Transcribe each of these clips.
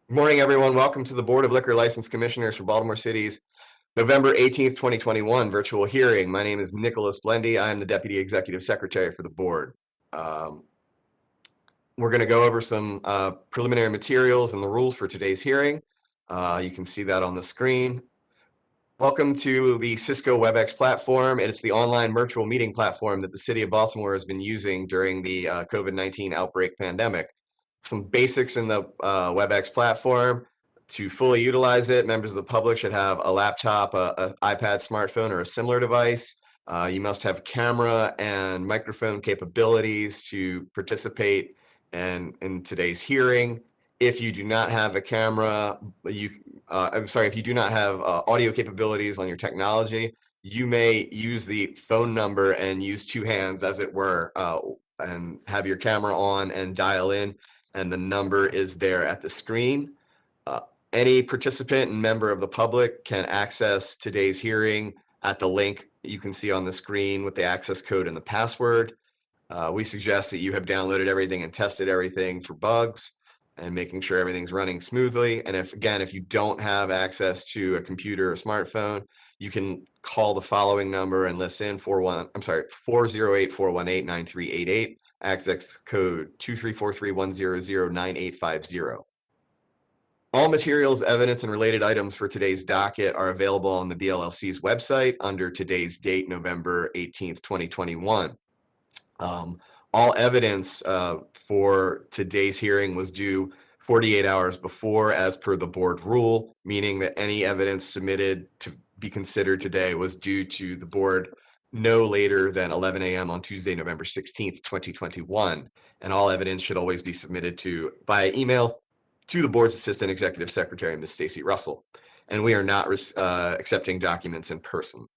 Good morning, everyone. Welcome to the Board of Liquor License Commissioners for Baltimore City's November 18th, 2021 virtual hearing. My name is Nicholas Blendy. I am the Deputy Executive Secretary for the board. We're going to go over some preliminary materials and the rules for today's hearing. You can see that on the screen. Welcome to the Cisco WebEx platform. It's the online virtual meeting platform that the City of Baltimore has been using during the COVID-19 outbreak pandemic. Some basics in the WebEx platform. To fully utilize it, members of the public should have a laptop, an iPad, smartphone, or a similar device. You must have camera and microphone capabilities to participate in today's hearing. If you do not have a camera, if you do not have audio capabilities on your technology, you may use the phone number and use two hands, as it were, and have your camera on and dial in, and the number is there at the screen. Any participant and member of the public can access today's hearing at the link you can see on the screen with the access code and the password. We suggest that you have downloaded everything and tested everything for bugs and making sure everything's running smoothly. And if you don't have access to a computer or smartphone, you can call the following number and listen: 408-418-9388, access code 23431009850. All materials, evidence, and related items for today's docket are available on the BLLC's website under today's date, November 18th, 2021. All evidence for today's hearing was due 48 hours before, as per the board rule, meaning that any evidence submitted to be considered today was due to the board no later than 11 a.m. on Tuesday, November 16th, 2021. And all evidence should always be submitted via email to the board's Assistant Executive Secretary, Ms. Stacy Russell. And we are not accepting documents in person.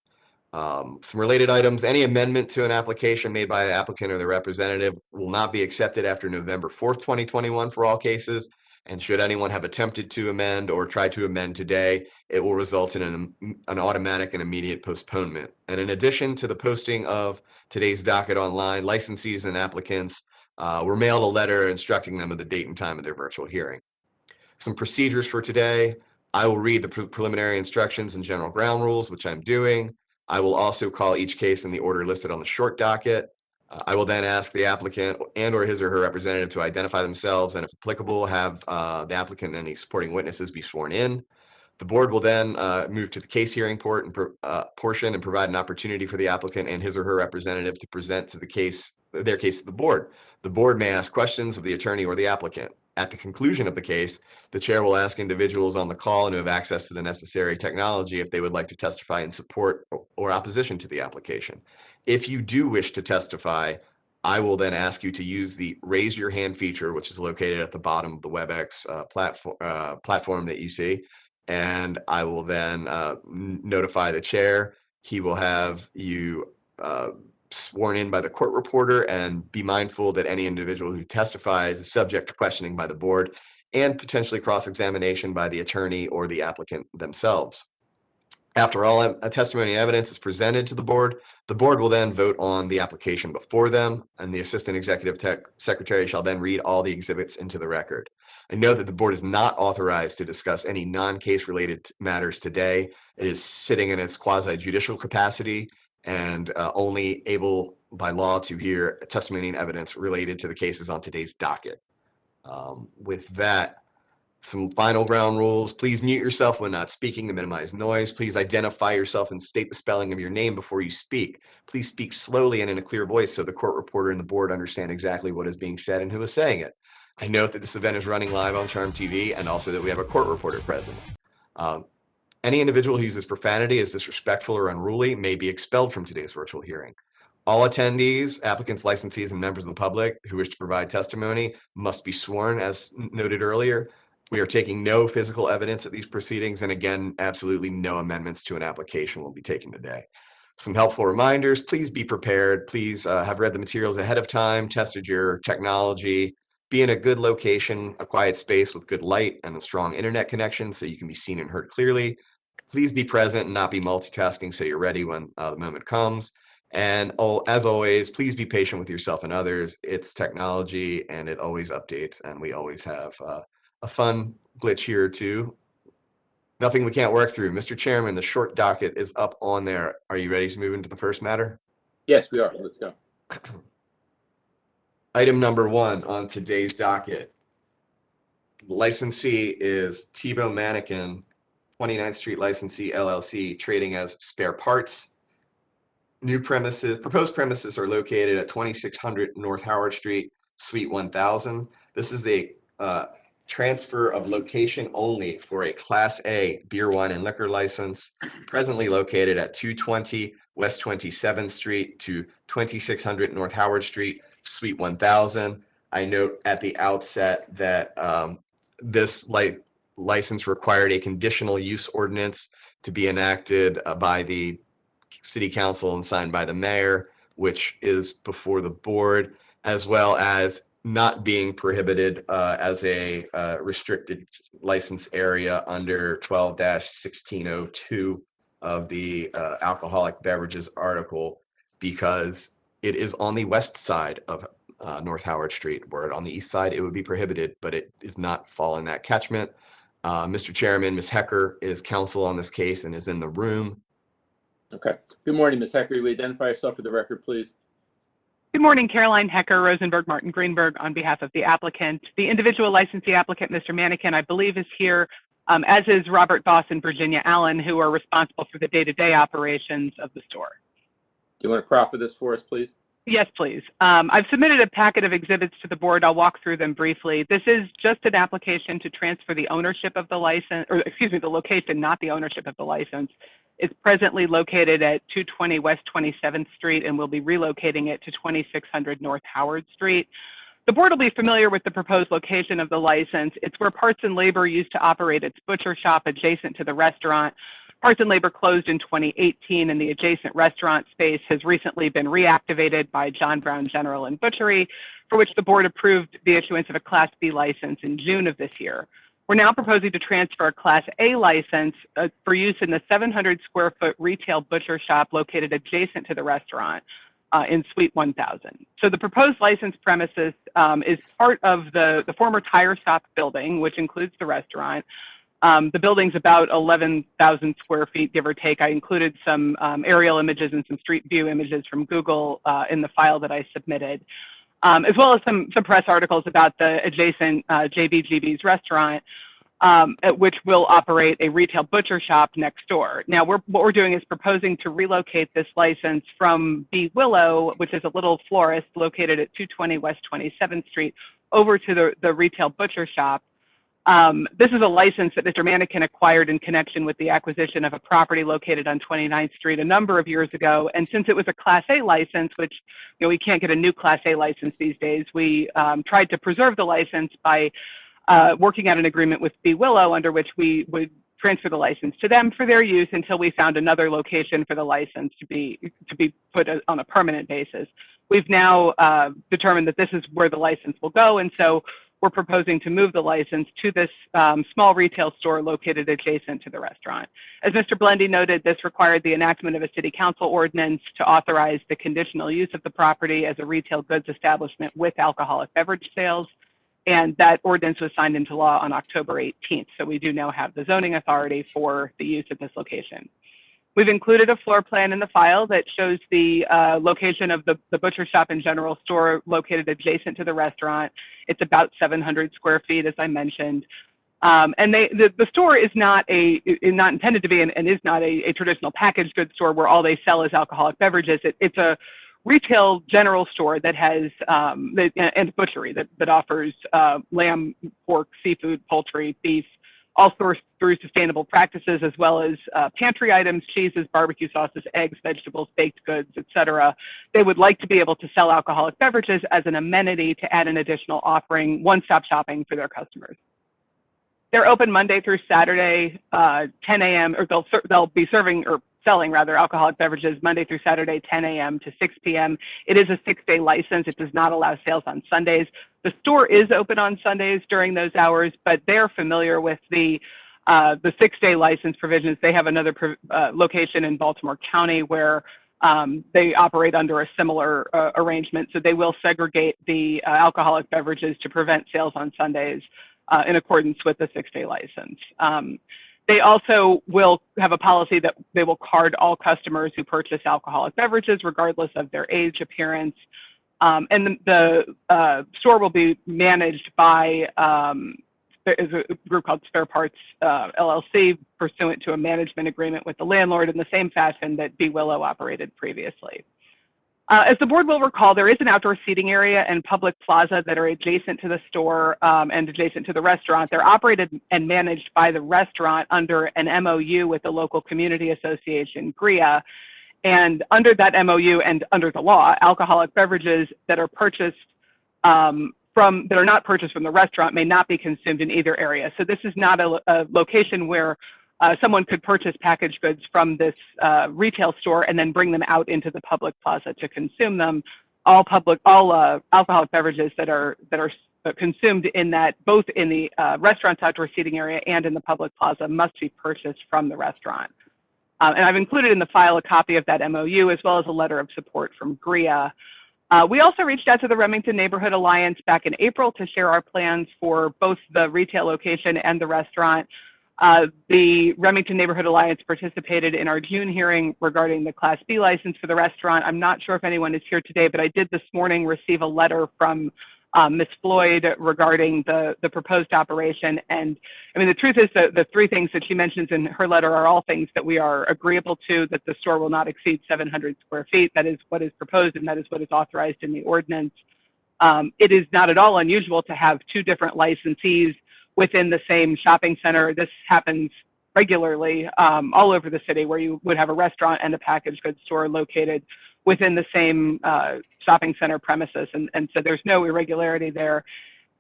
Some related items: any amendment to an application made by the applicant or the representative will not be accepted after November 4th, 2021 for all cases. And should anyone have attempted to amend or try to amend today, it will result in an automatic and immediate postponement. And in addition to the posting of today's docket online, licensees and applicants were mailed a letter instructing them of the date and time of their virtual hearing. Some procedures for today: I will read the preliminary instructions and general ground rules, which I'm doing. I will also call each case in the order listed on the short docket. I will then ask the applicant and or his or her representative to identify themselves, and if applicable, have the applicant and any supporting witnesses be sworn in. The board will then move to the case hearing portion and provide an opportunity for the applicant and his or her representative to present their case to the board. The board may ask questions of the attorney or the applicant. At the conclusion of the case, the chair will ask individuals on the call and who have access to the necessary technology if they would like to testify in support or opposition to the application. If you do wish to testify, I will then ask you to use the raise your hand feature, which is located at the bottom of the WebEx platform that you see. And I will then notify the chair. He will have you sworn in by the court reporter, and be mindful that any individual who testifies is subject to questioning by the board and potentially cross-examination by the attorney or the applicant themselves. After all testimony and evidence is presented to the board will then vote on the application before them, and the Assistant Executive Secretary shall then read all the exhibits into the record. I know that the board is not authorized to discuss any non-case related matters today. It is sitting in its quasi-judicial capacity and only able by law to hear testimony and evidence related to the cases on today's docket. With that, some final ground rules: please mute yourself when not speaking to minimize noise. Please identify yourself and state the spelling of your name before you speak. Please speak slowly and in a clear voice so the court reporter and the board understand exactly what is being said and who is saying it. I note that this event is running live on Charm TV, and also that we have a court reporter present. Any individual who uses profanity, is disrespectful or unruly, may be expelled from today's virtual hearing. All attendees, applicants, licensees, and members of the public who wish to provide testimony must be sworn, as noted earlier. We are taking no physical evidence at these proceedings, and again, absolutely no amendments to an application will be taken today. Some helpful reminders: please be prepared. Please have read the materials ahead of time, tested your technology, be in a good location, a quiet space with good light and a strong internet connection so you can be seen and heard clearly. Please be present and not be multitasking so you're ready when the moment comes. And as always, please be patient with yourself and others. It's technology and it always updates, and we always have a fun glitch here too. Nothing we can't work through. Mr. Chairman, the short docket is up on there. Are you ready to move into the first matter? Yes, we are. Let's go. Item number 1 on today's docket. Licensee is Tebow Mannequin, 29th Street Licensee LLC, trading as Spare Parts. Proposed premises are located at 2600 North Howard Street, Suite 1000. This is a transfer of location only for a Class A beer, wine, and liquor license, presently located at 220 West 27th Street to 2600 North Howard Street, Suite 1000. I note at the outset that this license required a conditional use ordinance to be enacted by the City Council and signed by the mayor, which is before the board, as well as not being prohibited as a restricted license area under 12-1602 of the alcoholic beverages article, because it is on the west side of North Howard Street, where on the east side it would be prohibited, but it does not fall in that catchment. Mr. Chairman, Ms. Hecker is counsel on this case and is in the room. Okay. Good morning, Ms. Hecker. Will you identify yourself for the record, please? Good morning, Caroline Hecker, Rosenberg, Martin Greenberg, on behalf of the applicant. The individual licensee applicant, Mr. Mannequin, I believe is here, as is Robert Voss and Virginia Allen, who are responsible for the day-to-day operations of the store. Do you want to proffer this for us, please? Yes, please. I've submitted a packet of exhibits to the board. I'll walk through them briefly. This is just an application to transfer the ownership of the license, or excuse me, the location, not the ownership of the license. It's presently located at 220 West 27th Street, and we'll be relocating it to 2600 North Howard Street. The board will be familiar with the proposed location of the license. It's where Parts and Labor used to operate its butcher shop adjacent to the restaurant. Parts and Labor closed in 2018, and the adjacent restaurant space has recently been reactivated by John Brown General and Butchery, for which the board approved the issuance of a Class B license in June of this year. We're now proposing to transfer a Class A license for use in the 700 square foot retail butcher shop located adjacent to the restaurant in Suite 1000. So the proposed license premises is part of the former tire shop building, which includes the restaurant. The building's about 11,000 square feet, give or take. I included some aerial images and some street view images from Google in the file that I submitted, as well as some press articles about the adjacent JBGB's restaurant, at which will operate a retail butcher shop next door. Now, what we're doing is proposing to relocate this license from B Willow, which is a little florist located at 220 West 27th Street, over to the retail butcher shop. This is a license that Mr. Mannequin acquired in connection with the acquisition of a property located on 29th Street a number of years ago. And since it was a Class A license, which, you know, we can't get a new Class A license these days, we tried to preserve the license by working out an agreement with B Willow under which we would transfer the license to them for their use until we found another location for the license to be put on a permanent basis. We've now determined that this is where the license will go, and so we're proposing to move the license to this small retail store located adjacent to the restaurant. As Mr. Blendy noted, this required the enactment of a city council ordinance to authorize the conditional use of the property as a retail goods establishment with alcoholic beverage sales. And that ordinance was signed into law on October 18th. So we do now have the zoning authority for the use of this location. We've included a floor plan in the file that shows the location of the butcher shop and general store located adjacent to the restaurant. It's about 700 square feet, as I mentioned. And the store is not intended to be and is not a traditional packaged goods store where all they sell is alcoholic beverages. It's a retail general store that has and butchery that offers lamb, pork, seafood, poultry, beef, all sourced through sustainable practices, as well as pantry items, cheeses, barbecue sauces, eggs, vegetables, baked goods, etc. They would like to be able to sell alcoholic beverages as an amenity to add an additional offering, one-stop shopping for their customers. They're open Monday through Saturday, 10 a.m., or they'll be serving or selling rather alcoholic beverages Monday through Saturday, 10 a.m. to 6 p.m. It is a 6-day license. It does not allow sales on Sundays. The store is open on Sundays during those hours, but they're familiar with the 6-day license provisions. They have another location in Baltimore County where they operate under a similar arrangement. So they will segregate the alcoholic beverages to prevent sales on Sundays. in accordance with the 6-day license. They also will have a policy that they will card all customers who purchase alcoholic beverages, regardless of their age, appearance. And the store will be managed by there is a group called Spare Parts LLC, pursuant to a management agreement with the landlord in the same fashion that B. Willow operated previously. As the board will recall, there is an outdoor seating area and public plaza that are adjacent to the store and adjacent to the restaurant. They're operated and managed by the restaurant under an MOU with the local community association, GRIA. And under that MOU and under the law, alcoholic beverages that are purchased that are not purchased from the restaurant may not be consumed in either area. So this is not a location where someone could purchase packaged goods from this retail store and then bring them out into the public plaza to consume them. All alcoholic beverages that are consumed in that, both in the restaurant's outdoor seating area and in the public plaza, must be purchased from the restaurant. And I've included in the file a copy of that MOU, as well as a letter of support from GRIA. We also reached out to the Remington Neighborhood Alliance back in April to share our plans for both the retail location and the restaurant. The Remington Neighborhood Alliance participated in our June hearing regarding the Class B license for the restaurant. I'm not sure if anyone is here today, but I did this morning receive a letter from Ms. Floyd regarding the proposed operation. And I mean, the truth is that the three things that she mentions in her letter are all things that we are agreeable to, that the store will not exceed 700 square feet. That is what is proposed, and that is what is authorized in the ordinance. It is not at all unusual to have two different licensees within the same shopping center. This happens regularly all over the city, where you would have a restaurant and a packaged goods store located within the same shopping center premises. And so there's no irregularity there.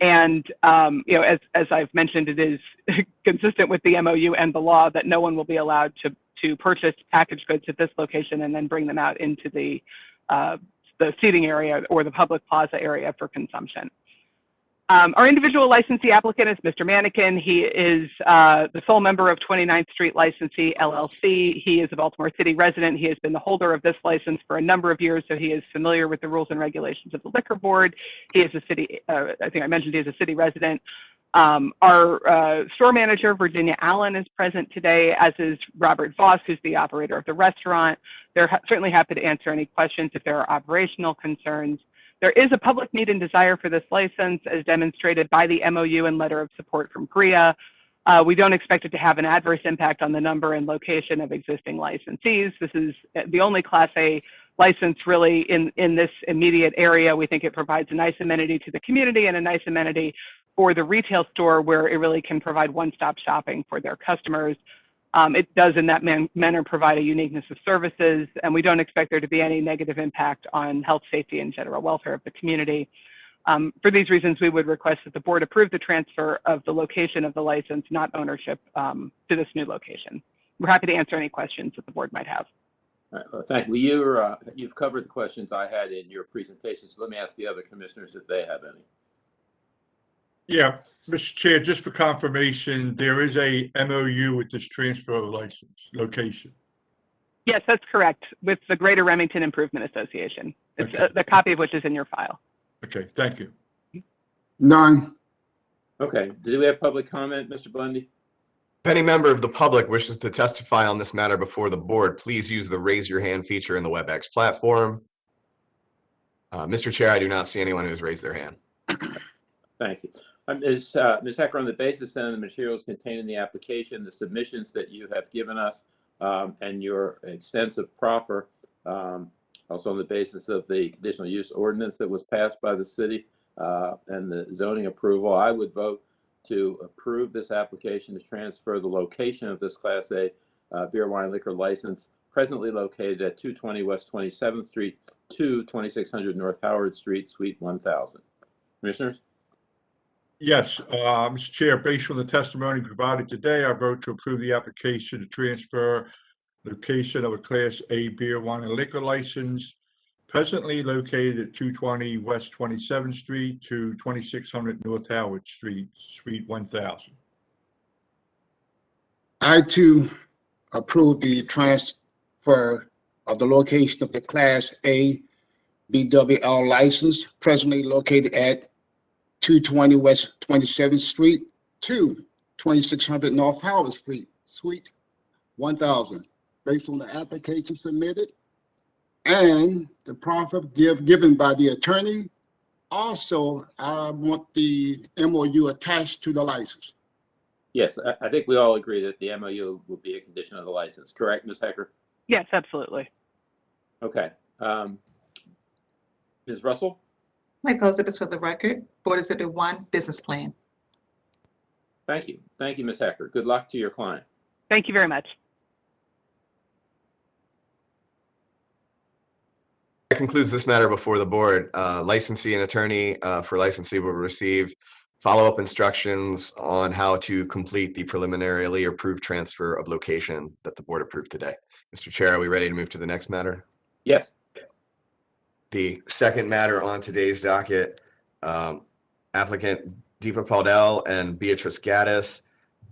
And, you know, as I've mentioned, it is consistent with the MOU and the law that no one will be allowed to purchase packaged goods at this location and then bring them out into the seating area or the public plaza area for consumption. Our individual licensee applicant is Mr. Manikin. He is the sole member of 29th Street Licensee LLC. He is a Baltimore City resident. He has been the holder of this license for a number of years, so he is familiar with the rules and regulations of the liquor board. He is a city, I think I mentioned he is a city resident. Our store manager, Virginia Allen, is present today, as is Robert Voss, who's the operator of the restaurant. They're certainly happy to answer any questions if there are operational concerns. There is a public need and desire for this license, as demonstrated by the MOU and letter of support from GRIA. We don't expect it to have an adverse impact on the number and location of existing licensees. This is the only Class A license really in this immediate area. We think it provides a nice amenity to the community and a nice amenity for the retail store, where it really can provide one-stop shopping for their customers. It does in that manner provide a uniqueness of services, and we don't expect there to be any negative impact on health, safety, and general welfare of the community. For these reasons, we would request that the board approve the transfer of the location of the license, not ownership, to this new location. We're happy to answer any questions that the board might have. All right, well, thank you. You've covered the questions I had in your presentation, so let me ask the other commissioners if they have any. Yeah, Mr. Chair, just for confirmation, there is a MOU with this transfer of license location. Yes, that's correct, with the Greater Remington Improvement Association. It's Okay. the copy of which is in your file. Okay, thank you. None. Okay, do we have public comment, Mr. Bundy? If any member of the public wishes to testify on this matter before the board, please use the raise your hand feature in the WebEx platform. Mr. Chair, I do not see anyone who has raised their hand. Thank you. Ms. Hecker, on the basis then of the materials contained in the application, the submissions that you have given us, and your extensive proffer, also on the basis of the conditional use ordinance that was passed by the city and the zoning approval, I would vote to approve this application to transfer the location of this Class A beer, wine, liquor license presently located at 220 West 27th Street to 2600 North Howard Street, Suite 1000. Commissioners? Yes, Mr. Chair, based on the testimony provided today, I vote to approve the application to transfer location of a Class A beer, wine, and liquor license presently located at 220 West 27th Street to 2600 North Howard Street, Suite 1000. I too approve the transfer of the location of the Class A BWL license presently located at 220 West 27th Street to 2600 North Howard Street, Suite 1000, based on the application submitted and the proffer given by the attorney. Also, I want the MOU attached to the license. Yes, I think we all agree that the MOU will be a condition of the license, correct, Ms. Hecker? Yes, absolutely. Okay. Ms. Russell? Mike Joseph, for the record, Board Exhibit 1, business plan. Thank you. Thank you, Ms. Hecker. Good luck to your client. Thank you very much. That concludes this matter before the board. Licensee and attorney for licensee will receive follow-up instructions on how to complete the preliminarily approved transfer of location that the board approved today. Mr. Chair, are we ready to move to the next matter? Yes. The second matter on today's docket, applicant Deepa Paudel and Beatrice Gaddis,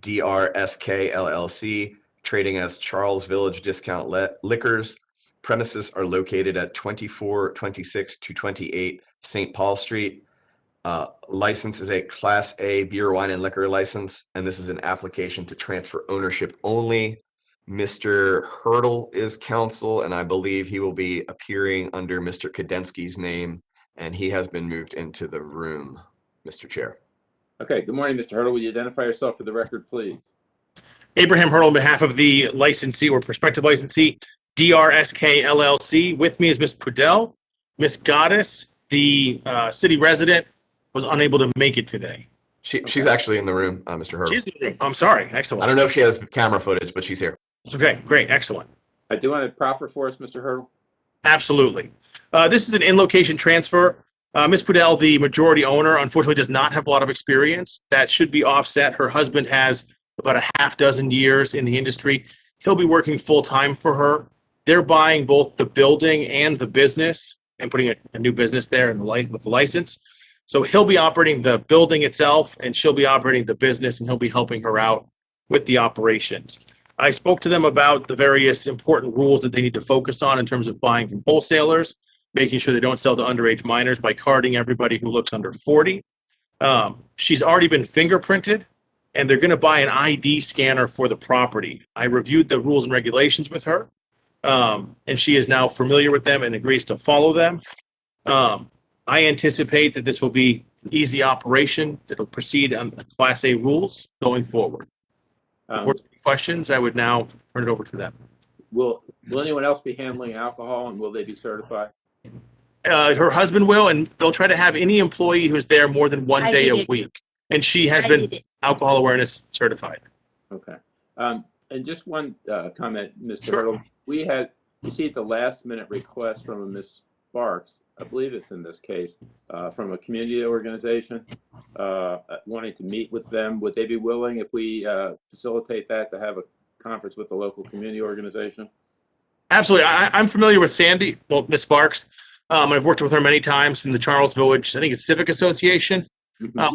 DRSK LLC, trading as Charles Village Discount Liquors. Premises are located at 2426 to 28 St. Paul Street. License is a Class A beer, wine, and liquor license, and this is an application to transfer ownership only. Mr. Hurdle is counsel, and I believe he will be appearing under Mr. Kadensky's name, and he has been moved into the room, Mr. Chair. Okay. Good morning, Mr. Hurdle. Will you identify yourself for the record, please? Abraham Hurdle on behalf of the licensee or prospective licensee, DRSK LLC. With me is Ms. Prudell. Ms. Goddess, the city resident, was unable to make it today. She's actually in the room, Mr. Hurdle. She's in the room. I'm sorry. I Excellent. don't know if she has camera footage, but she's here. It's okay. Great. Excellent. I do want to proffer for us, Mr. Hurdle. Absolutely. This is an in-location transfer. Ms. Prudell, the majority owner, unfortunately does not have a lot of experience. That should be offset. Her husband has about a half dozen years in the industry. He'll be working full-time for her. They're buying both the building and the business and putting a new business there in with the license. So he'll be operating the building itself and she'll be operating the business, and he'll be helping her out with the operations. I spoke to them about the various important rules that they need to focus on in terms of buying from wholesalers, making sure they don't sell to underage minors by carding everybody who looks under 40. She's already been fingerprinted, and they're going to buy an ID scanner for the property. I reviewed the rules and regulations with her, and she is now familiar with them and agrees to follow them. I anticipate that this will be an easy operation that will proceed on Class A rules going forward. Questions, I would now turn it over to them. Will anyone else be handling alcohol, and will they be certified? Her husband will, and they'll try to have any employee who's there more than one day a week. And she has been alcohol awareness certified. Okay. And just one comment, Mr. Sure. Hurdle. We had received a last-minute request from a Ms. Sparks, I believe it's in this case, from a community organization wanting to meet with them. Would they be willing, if we facilitate that, to have a conference with the local community organization? Absolutely. I'm familiar with Sandy, well, Ms. Sparks. I've worked with her many times in the Charles Village, I think it's Civic Association.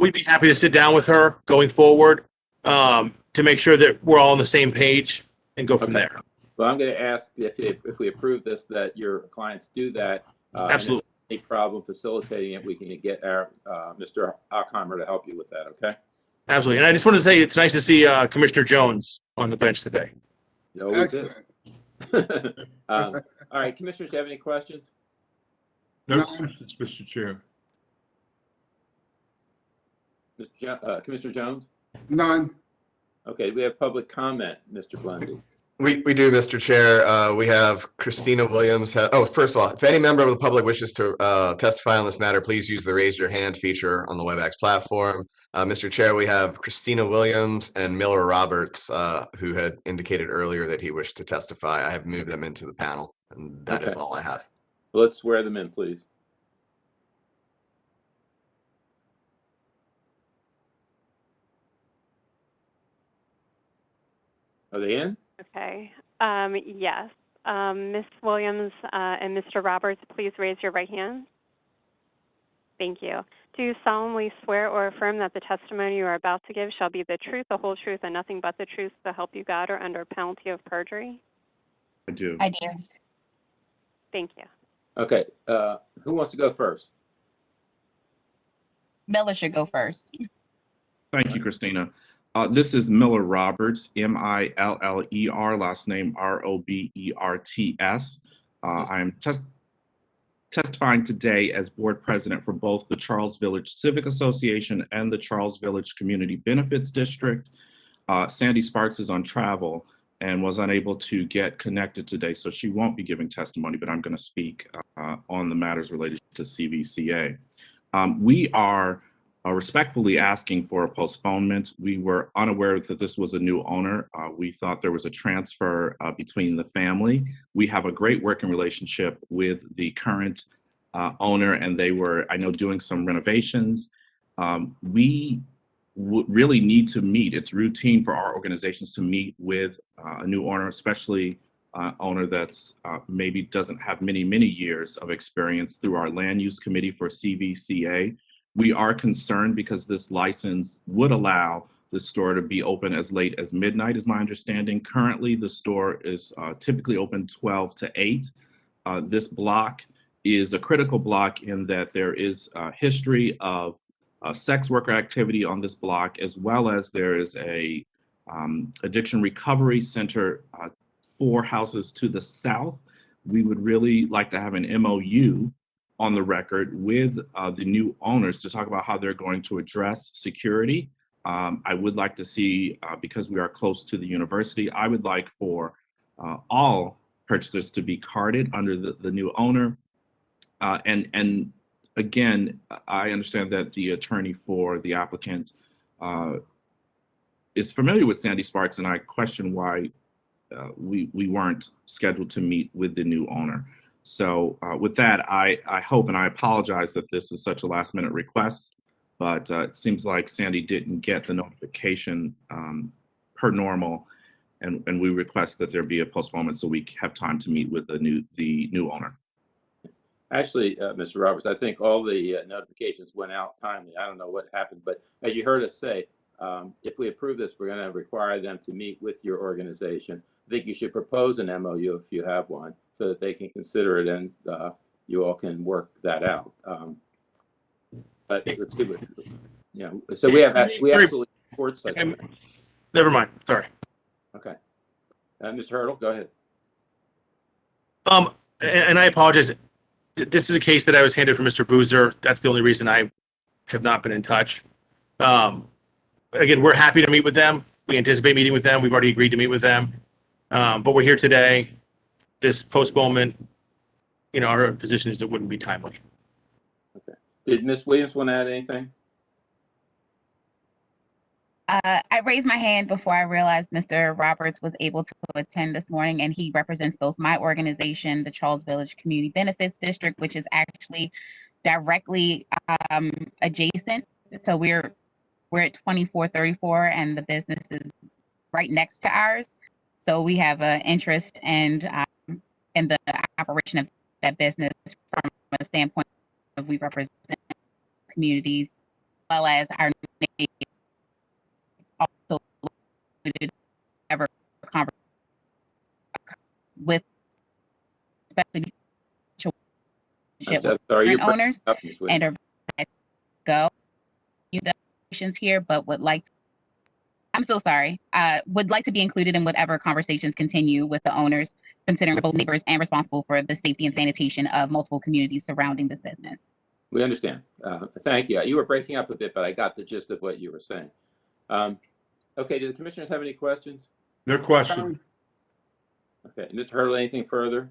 We'd be happy to sit down with her going forward to make sure that we're all on the same page and go from there. Well, I'm going to ask if we approve this, that your clients do that. Absolutely. Any problem facilitating it, we can get our Mr. Ockheimer to help you with that, okay? Absolutely. And I just want to say it's nice to see Commissioner Jones on the bench today. You always is. Excellent. All right, commissioners, do you have any questions? No questions, Mr. Chair. Commissioner Jones? None. Okay, we have public comment, Mr. Blendy. We do, Mr. Chair. We have Christina Williams. First of all, if any member of the public wishes to testify on this matter, please use the raise your hand feature on the WebEx platform. Mr. Chair, we have Christina Williams and Miller Roberts, who had indicated earlier that he wished to testify. I have moved them into the panel, and that is all I have. Let's swear them in, please. Are they in? Okay. Yes. Ms. Williams and Mr. Roberts, please raise your right hand. Thank you. Do you solemnly swear or affirm that the testimony you are about to give shall be the truth, the whole truth, and nothing but the truth, so help you God, or under penalty of perjury? I do. I do. Thank you. Okay. Who wants to go first? Miller should go first. Thank you, Christina. This is Miller Roberts, Miller, last name Roberts. I am testifying today as board president for both the Charles Village Civic Association and the Charles Village Community Benefits District. Sandy Sparks is on travel and was unable to get connected today, so she won't be giving testimony, but I'm going to speak on the matters related to CVCA. We are respectfully asking for a postponement. We were unaware that this was a new owner. We thought there was a transfer between the family. We have a great working relationship with the current owner, and they were, I know, doing some renovations. We really need to meet. It's routine for our organizations to meet with a new owner, especially owner that's maybe doesn't have many years of experience through our land use committee for CVCA. We are concerned because this license would allow the store to be open as late as midnight, is my understanding. Currently, the store is typically open 12 to 8. This block is a critical block in that there is a history of sex worker activity on this block, as well as there is a addiction recovery center 4 houses to the south. We would really like to have an MOU on the record with the new owners to talk about how they're going to address security. I would like to see, because we are close to the university, I would like for all purchasers to be carded under the new owner. And again, I understand that the attorney for the applicant is familiar with Sandy Sparks, and I question why we weren't scheduled to meet with the new owner. So with that, I hope, and I apologize that this is such a last minute request, but it seems like Sandy didn't get the notification per normal, and we request that there be a postponement so we have time to meet with the new owner. Actually, Mr. Roberts, I think all the notifications went out timely. I don't know what happened, but as you heard us say, if we approve this, we're going to require them to meet with your organization. I think you should propose an MOU if you have one, so that they can consider it and you all can work that out. But let's see what, so we absolutely support such. Never mind. Sorry. Okay. Mr. Hurdle, go ahead. And I apologize. This is a case that I was handed from Mr. Boozer. That's the only reason I have not been in touch. Again, we're happy to meet with them. We anticipate meeting with them. We've already agreed to meet with them. But we're here today. This postponement, our position is it wouldn't be timely. Okay. Did Ms. Williams want to add anything? I raised my hand before I realized Mr. Roberts was able to attend this morning, and he represents both my organization, the Charles Village Community Benefits District, which is actually directly adjacent. So we're at 2434, and the business is right next to ours. So we have an interest in the operation of that business from a standpoint of we represent communities, as well as our neighbors. Also ever conversation with especially owners and are go here, but would like to, I'm so sorry. Would like to be included in whatever conversations continue with the owners, considering both neighbors and responsible for the safety and sanitation of multiple communities surrounding this business. We understand. Thank you. You were breaking up a bit, but I got the gist of what you were saying. Okay, do the commissioners have any questions? No question. Okay, Mr. Hurdle, anything further?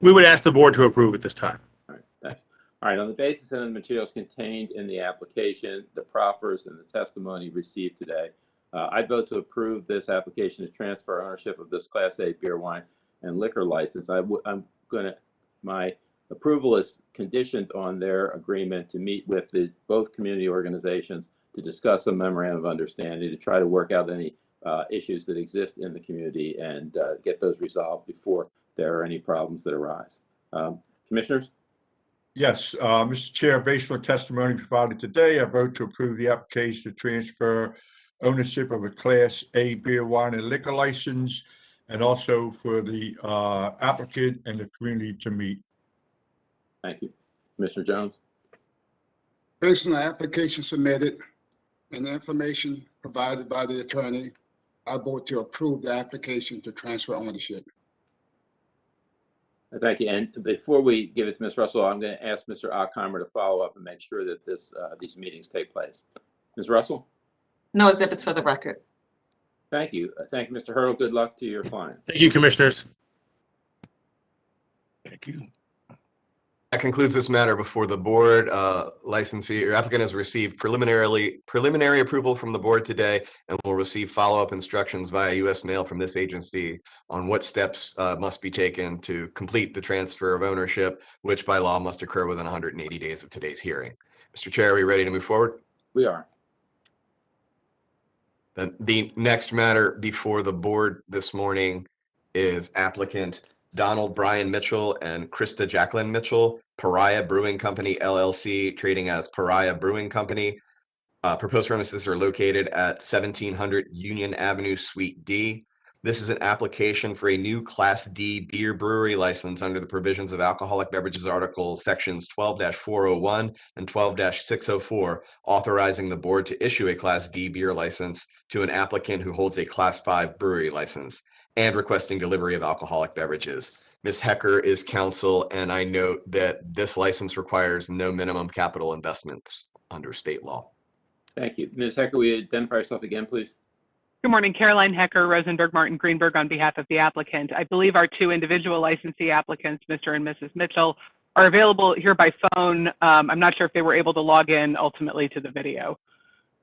We would ask the board to approve at this time. All right, thanks. All right, on the basis of the materials contained in the application, the proffers, and the testimony received today, I vote to approve this application to transfer ownership of this Class A beer, wine, and liquor license. My approval is conditioned on their agreement to meet with both community organizations to discuss a memorandum of understanding, to try to work out any issues that exist in the community and get those resolved before there are any problems that arise. Commissioners? Yes, Mr. Chair, based on testimony provided today, I vote to approve the application to transfer ownership of a Class A beer, wine, and liquor license, and also for the applicant and the community to meet. Thank you. Commissioner Jones? Based on the application submitted and the information provided by the attorney, I vote to approve the application to transfer ownership. Thank you. And before we give it to Ms. Russell, I'm going to ask Mr. Ockheimer to follow up and make sure that these meetings take place. Ms. Russell? No exhibits for the record. Thank you. Thank you, Mr. Hurdle. Good luck to your client. Thank you, commissioners. Thank you. That concludes this matter before the board. Licensee or applicant has received preliminary approval from the board today and will receive follow-up instructions via U.S. mail from this agency on what steps must be taken to complete the transfer of ownership, which by law must occur within 180 days of today's hearing. Mr. Chair, are we ready to move forward? We are. The next matter before the board this morning is applicant Donald Brian Mitchell and Krista Jacqueline Mitchell, Pariah Brewing Company, LLC, trading as Pariah Brewing Company. Proposed premises are located at 1700 Union Avenue, Suite D. This is an application for a new Class D beer brewery license under the provisions of Alcoholic Beverages Articles Sections 12-401 and 12-604, authorizing the board to issue a Class D beer license to an applicant who holds a Class 5 brewery license and requesting delivery of alcoholic beverages. Ms. Hecker is counsel, and I note that this license requires no minimum capital investments under state law. Thank you. Ms. Hecker, will you identify yourself again, please? Good morning, Caroline Hecker, Rosenberg, Martin, Greenberg on behalf of the applicant. I believe our two individual licensee applicants, Mr. and Mrs. Mitchell, are available here by phone. I'm not sure if they were able to log in ultimately to the video.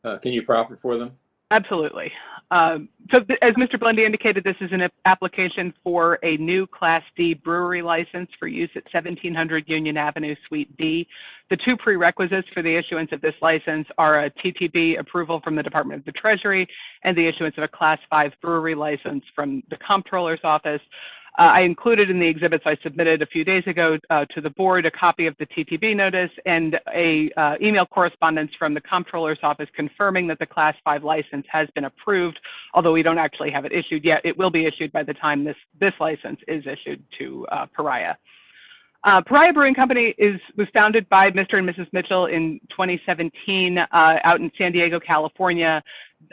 Can you proffer for them? Absolutely. As Mr. Blendy indicated, this is an application for a new Class D brewery license for use at 1700 Union Avenue, Suite D. The two prerequisites for the issuance of this license are a TTB approval from the Department of the Treasury and the issuance of a Class 5 brewery license from the Comptroller's Office. I included in the exhibits I submitted a few days ago to the board a copy of the TTB notice and a email correspondence from the Comptroller's Office confirming that the Class 5 license has been approved, although we don't actually have it issued yet. It will be issued by the time this license is issued to Pariah. Pariah Brewing Company was founded by Mr. and Mrs. Mitchell in 2017 out in San Diego, California.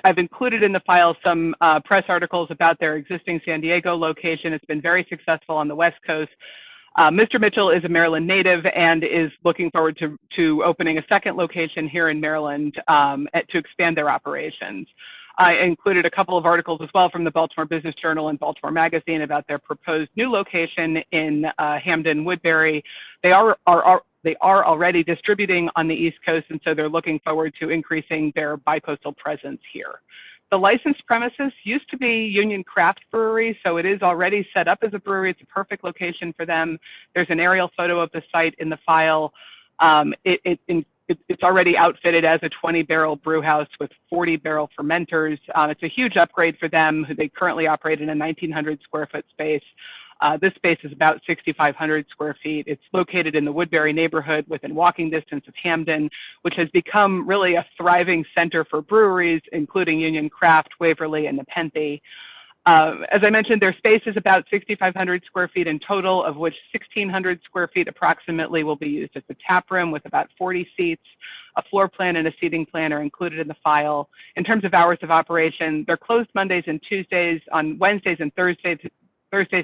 I've included in the file some press articles about their existing San Diego location. It's been very successful on the West Coast. Mr. Mitchell is a Maryland native and is looking forward to opening a second location here in Maryland to expand their operations. I included a couple of articles as well from the Baltimore Business Journal and Baltimore Magazine about their proposed new location in Hamden, Woodbury. They are already distributing on the East Coast, and so they're looking forward to increasing their bicoastal presence here. The licensed premises used to be Union Craft Brewery, so it is already set up as a brewery. It's a perfect location for them. There's an aerial photo of the site in the file. It's already outfitted as a 20-barrel brew house with 40-barrel fermenters. It's a huge upgrade for them. They currently operate in a 1,900 square foot space. This space is about 6,500 square feet. It's located in the Woodbury neighborhood within walking distance of Hamden, which has become really a thriving center for breweries, including Union Craft, Waverly, and Nepenthe. As I mentioned, their space is about 6,500 square feet in total, of which 1,600 square feet approximately will be used as a tap room with about 40 seats. A floor plan and a seating plan are included in the file. In terms of hours of operation, they're closed Mondays and Tuesdays. On Wednesdays and Thursdays,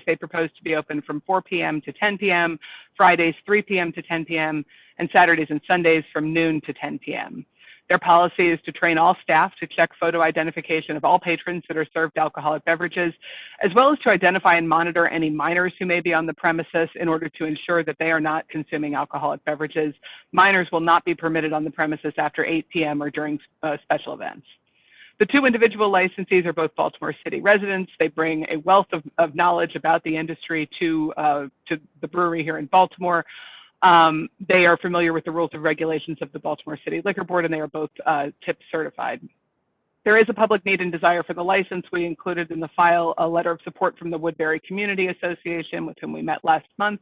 they propose to be open from 4 p.m. to 10 p.m., Fridays 3 p.m. to 10 p.m., and Saturdays and Sundays from noon to 10 p.m. Their policy is to train all staff to check photo identification of all patrons that are served alcoholic beverages, as well as to identify and monitor any minors who may be on the premises in order to ensure that they are not consuming alcoholic beverages. Minors will not be permitted on the premises after 8 p.m. or during special events. The two individual licensees are both Baltimore City residents. They bring a wealth of knowledge about the industry to the brewery here in Baltimore. They are familiar with the rules and regulations of the Baltimore City Liquor Board, and they are both TIP certified. There is a public need and desire for the license. We included in the file a letter of support from the Woodbury Community Association, with whom we met last month.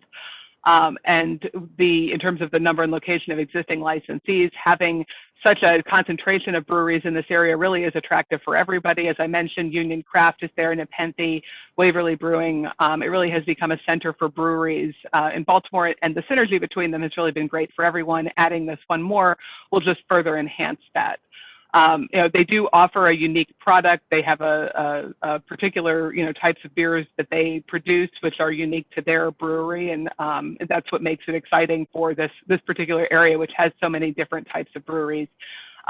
And in terms of the number and location of existing licensees, having such a concentration of breweries in this area really is attractive for everybody. As I mentioned, Union Craft is there in Nepenthe, Waverly Brewing. It really has become a center for breweries in Baltimore, and the synergy between them has really been great for everyone. Adding this one more will just further enhance that. They do offer a unique product. They have a particular, types of beers that they produce, which are unique to their brewery. And that's what makes it exciting for this particular area, which has so many different types of breweries.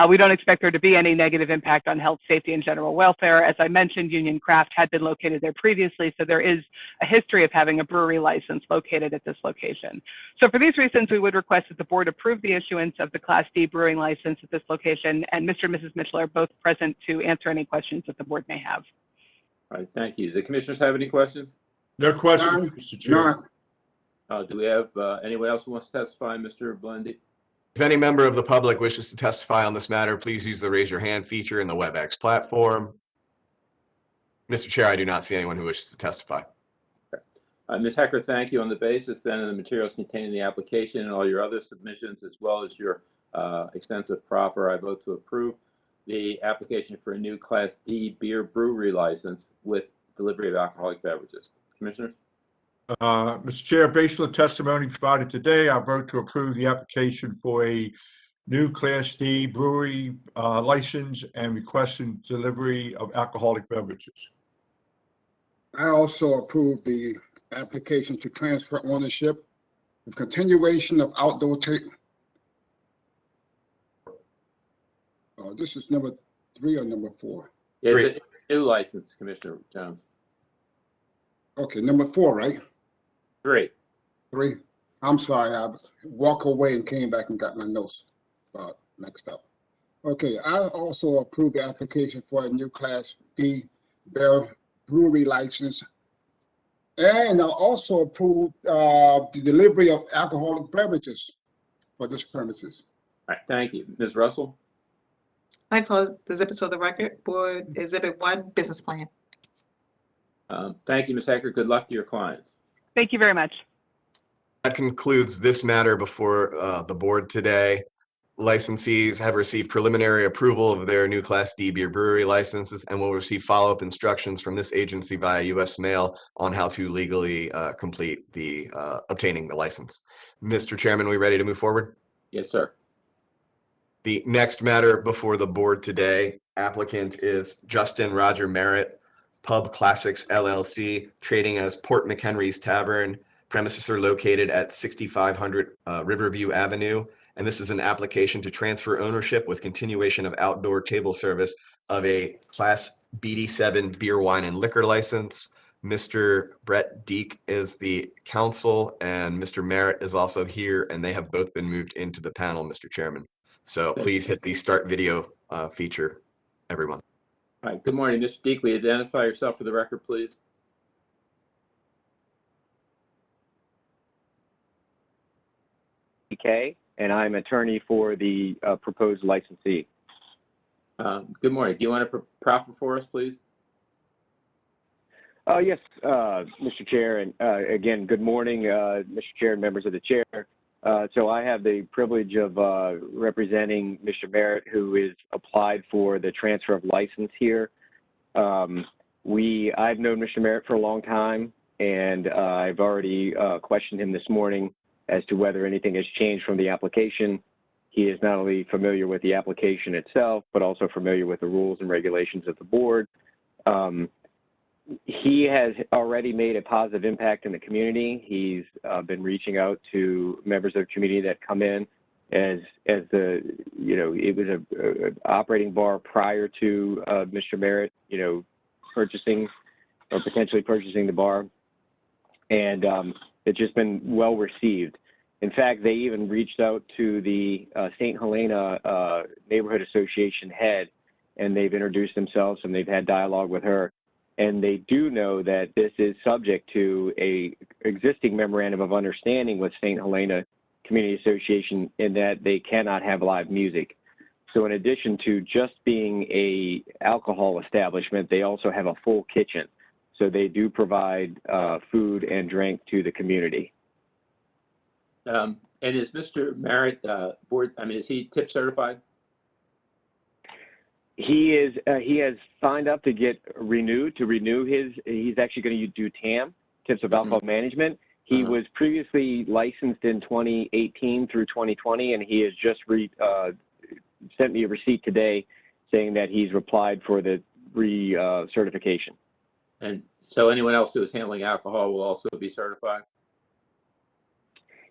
We don't expect there to be any negative impact on health, safety, and general welfare. As I mentioned, Union Craft had been located there previously, so there is a history of having a brewery license located at this location. So for these reasons, we would request that the board approve the issuance of the Class D brewing license at this location, and Mr. and Mrs. Mitchell are both present to answer any questions that the board may have. All right, thank you. The commissioners have any questions? No questions, None. Mr. Chair. None. Do we have anyone else who wants to testify, Mr. Blendy? If any member of the public wishes to testify on this matter, please use the raise your hand feature in the WebEx platform. Mr. Chair, I do not see anyone who wishes to testify. Ms. Hecker, thank you. On the basis then of the materials contained in the application and all your other submissions, as well as your extensive proffer, I vote to approve the application for a new Class D beer brewery license with delivery of alcoholic beverages. Commissioners? Mr. Chair, based on the testimony provided today, I vote to approve the application for a new Class D brewery license and requesting delivery of alcoholic beverages. I also approve the application to transfer ownership with continuation of outdoor this is number 3 or number 4? Yeah, it's a new license, Commissioner Jones. Okay, number 4, right? 3. 3. I'm sorry, I walked away and came back and got my notes mixed up. Okay, I also approve the application for a new Class D beer brewery license. And I also approve the delivery of alcoholic beverages for this premises. All right, thank you. Ms. Russell? I call the exhibits for the record. Board Exhibit 1, business plan. Thank you, Ms. Hecker. Good luck to your clients. Thank you very much. That concludes this matter before the board today. Licensees have received preliminary approval of their new Class D beer brewery licenses and will receive follow-up instructions from this agency via U.S. mail on how to legally complete the obtaining the license. Mr. Chairman, we ready to move forward? Yes, sir. The next matter before the board today, applicant is Justin Roger Merritt, Pub Classics LLC, trading as Port McHenry's Tavern. Premises are located at 6500 Riverview Avenue, and this is an application to transfer ownership with continuation of outdoor table service of a Class BD7 beer, wine, and liquor license. Mr. Brett Deek is the counsel, and Mr. Merritt is also here, and they have both been moved into the panel, Mr. Chairman. So please hit the start video feature, everyone. All right, good morning, Mr. Deek. Will you identify yourself for the record, please? And I'm attorney for the proposed licensee. Good morning. Do you want to proffer for us, please? Yes, Mr. Chair, and again, good morning, Mr. Chair and members of the chair. So I have the privilege of representing Mr. Merritt, who is applied for the transfer of license here. I've known Mr. Merritt for a long time, and I've already questioned him this morning as to whether anything has changed from the application. He is not only familiar with the application itself, but also familiar with the rules and regulations of the board. He has already made a positive impact in the community. He's been reaching out to members of the community that come in as it was a operating bar prior to Mr. Merritt, purchasing or potentially purchasing the bar. And it's just been well received. In fact, they even reached out to the St. Helena Neighborhood Association head, and they've introduced themselves and they've had dialogue with her. And they do know that this is subject to a existing memorandum of understanding with St. Helena Community Association in that they cannot have live music. So in addition to just being a alcohol establishment, they also have a full kitchen. So they do provide food and drink to the community. And is Mr. Merritt is he tip certified? He has signed up to get renewed, he's actually going to do TAM, Tips of Alcohol Management. He was previously licensed in 2018 through 2020, and he has just sent me a receipt today saying that he's applied for the certification. And so anyone else who is handling alcohol will also be certified?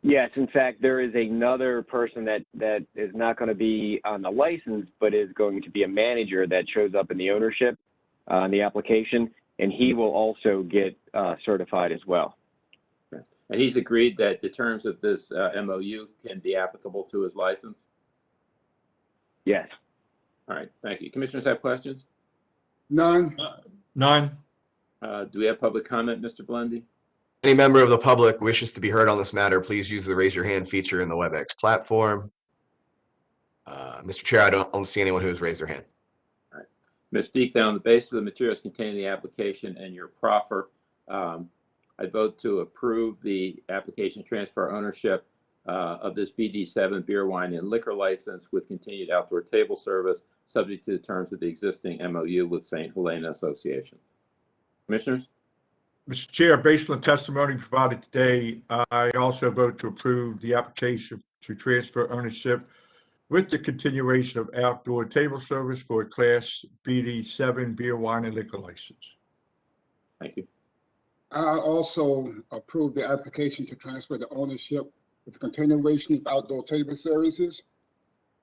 Yes, in fact, there is another person that is not going to be on the license, but is going to be a manager that shows up in the ownership on the application, and he will also get certified as well. And he's agreed that the terms of this MOU can be applicable to his license? Yes. All right, thank you. Commissioners have questions? None. None. Do we have public comment, Mr. Blendy? Any member of the public wishes to be heard on this matter, please use the raise your hand feature in the WebEx platform. Mr. Chair, I don't see anyone who has raised their hand. All right. Ms. Deek, then on the basis of the materials contained in the application and your proffer, I vote to approve the application to transfer ownership of this BD7 beer, wine, and liquor license with continued outdoor table service, subject to the terms of the existing MOU with St. Helena Association. Commissioners? Mr. Chair, based on the testimony provided today, I also vote to approve the application to transfer ownership with the continuation of outdoor table service for a Class BD7 beer, wine, and liquor license. Thank you. I also approve the application to transfer the ownership with continuation of outdoor table services.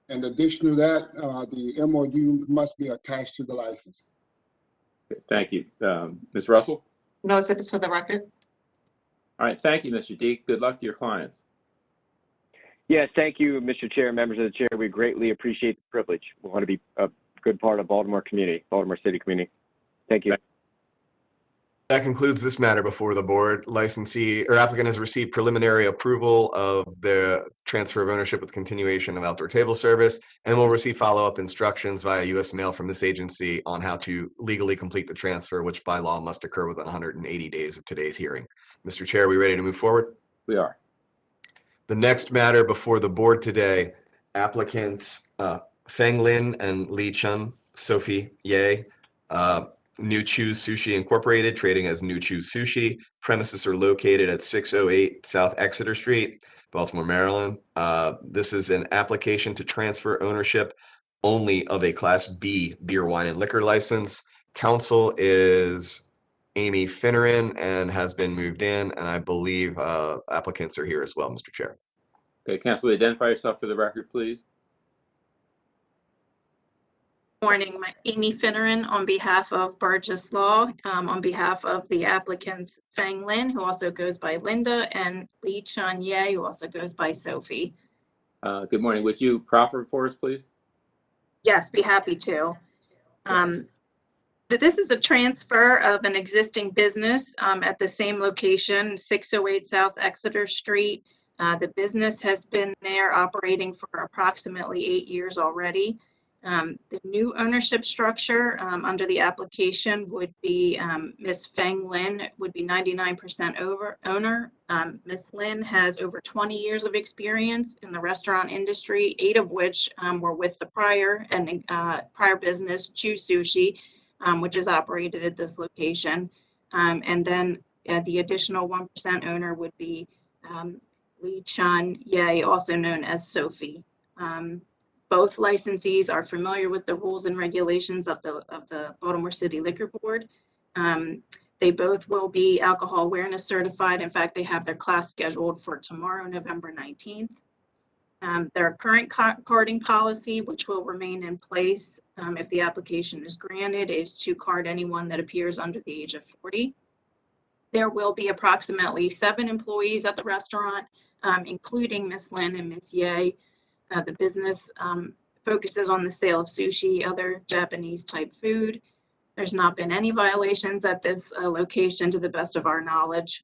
In addition to that, the MOU must be attached to the license. Okay, thank you. Ms. Russell? No exhibits for the record. All right, thank you, Mr. Deek. Good luck to your clients. Yes, thank you, Mr. Chair, members of the chair. We greatly appreciate the privilege. We want to be a good part of Baltimore City community. Thank you. That concludes this matter before the board. Licensee or applicant has received preliminary approval of the transfer of ownership with continuation of outdoor table service and will receive follow-up instructions via U.S. mail from this agency on how to legally complete the transfer, which by law must occur within 180 days of today's hearing. Mr. Chair, are we ready to move forward? We are. The next matter before the board today, applicants Feng Lin and Li Chun, Sophie Ye, New Choose Sushi Incorporated, trading as New Choose Sushi. Premises are located at 608 South Exeter Street, Baltimore, Maryland. This is an application to transfer ownership only of a Class B beer, wine, and liquor license. Counsel is Amy Finneran and has been moved in, and I believe applicants are here as well, Mr. Chair. Okay, counsel, identify yourself for the record, please. Morning, Amy Finneran on behalf of Burgess Law, on behalf of the applicants Feng Lin, who also goes by Linda, and Li Chun Ye, who also goes by Sophie. Good morning. Would you proffer for us, please? Yes, be happy to. This is a transfer of an existing business at the same location, 608 South Exeter Street. The business has been there operating for approximately 8 years already. The new ownership structure under the application would be Ms. Feng Lin would be 99% owner. Ms. Lin has over 20 years of experience in the restaurant industry, 8 of which were with the prior business, Choose Sushi, which is operated at this location. And then the additional 1% owner would be Li Chun Ye, also known as Sophie. Both licensees are familiar with the rules and regulations of the Baltimore City Liquor Board. They both will be alcohol awareness certified. In fact, they have their class scheduled for tomorrow, November 19th. Their current carding policy, which will remain in place if the application is granted, is to card anyone that appears under the age of 40. There will be approximately 7 employees at the restaurant, including Ms. Lin and Ms. Ye. The business focuses on the sale of sushi, other Japanese type food. There's not been any violations at this location to the best of our knowledge.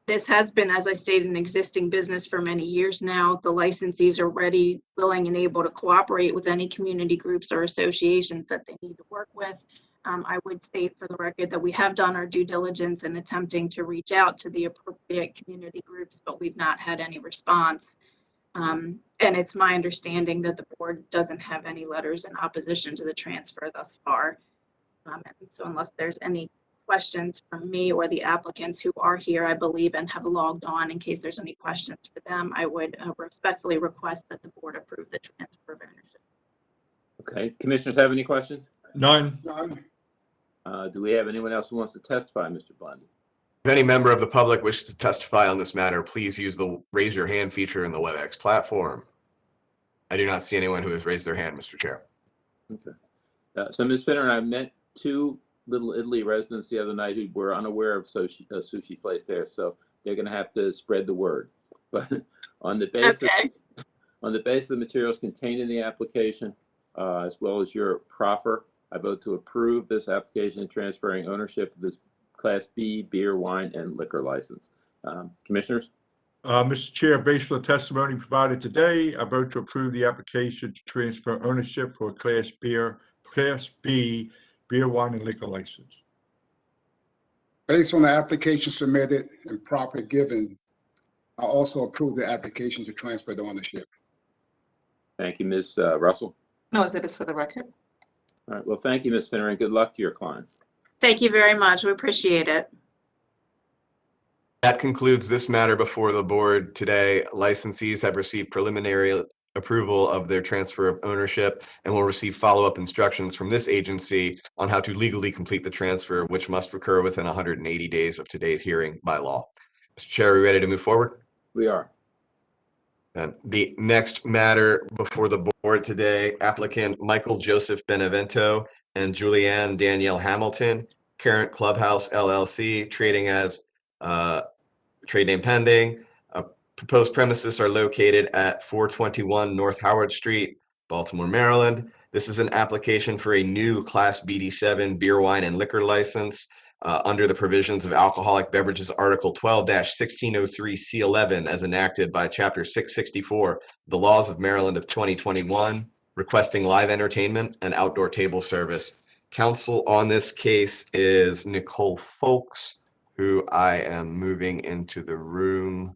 This has been, as I stated, an existing business for many years now. The licensees are ready, willing, and able to cooperate with any community groups or associations that they need to work with. I would state for the record that we have done our due diligence in attempting to reach out to the appropriate community groups, but we've not had any response. And it's my understanding that the board doesn't have any letters in opposition to the transfer thus far. And so unless there's any questions from me or the applicants who are here, I believe, and have logged on, in case there's any questions for them, I would respectfully request that the board approve the transfer of ownership. Okay, commissioners have any questions? None. None. Do we have anyone else who wants to testify, Mr. Blondin? If any member of the public wishes to testify on this matter, please use the raise your hand feature in the WebEx platform. I do not see anyone who has raised their hand, Mr. Chair. Okay. So Ms. Finner and I met two Little Italy residents the other night who were unaware of sushi place there, so they're going to have to spread the word. But on the basis of the materials contained in the application, as well as your proffer, I vote to approve this application transferring ownership of this Class B beer, wine, and liquor license. Commissioners? Mr. Chair, based on the testimony provided today, I vote to approve the application to transfer ownership for a Class B beer, wine, and liquor license. Based on the application submitted and proper given, I also approve the application to transfer the ownership. Thank you, Ms. Russell. No exhibits for the record. All right, well, thank you, Ms. Finner, and good luck to your clients. Thank you very much. We appreciate it. That concludes this matter before the board today. Licensees have received preliminary approval of their transfer of ownership and will receive follow-up instructions from this agency on how to legally complete the transfer, which must occur within 180 days of today's hearing by law. Mr. Chair, are we ready to move forward? We are. And the next matter before the board today, applicant Michael Joseph Benevento and Julianne Danielle Hamilton, Current Clubhouse LLC, trading as trade name pending. Proposed premises are located at 421 North Howard Street, Baltimore, Maryland. This is an application for a new Class BD7 beer, wine, and liquor license under the provisions of Alcoholic Beverages Article 12-1603 C11 as enacted by Chapter 664, the laws of Maryland of 2021, requesting live entertainment and outdoor table service. Counsel on this case is Nicole Folks, who I am moving into the room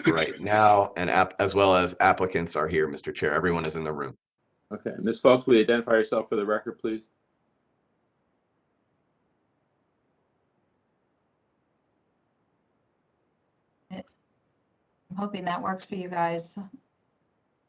right now, and as well as applicants are here, Mr. Chair. Everyone is in the room. Okay, Ms. Folks, will you identify yourself for the record, please? I'm hoping that works for you guys.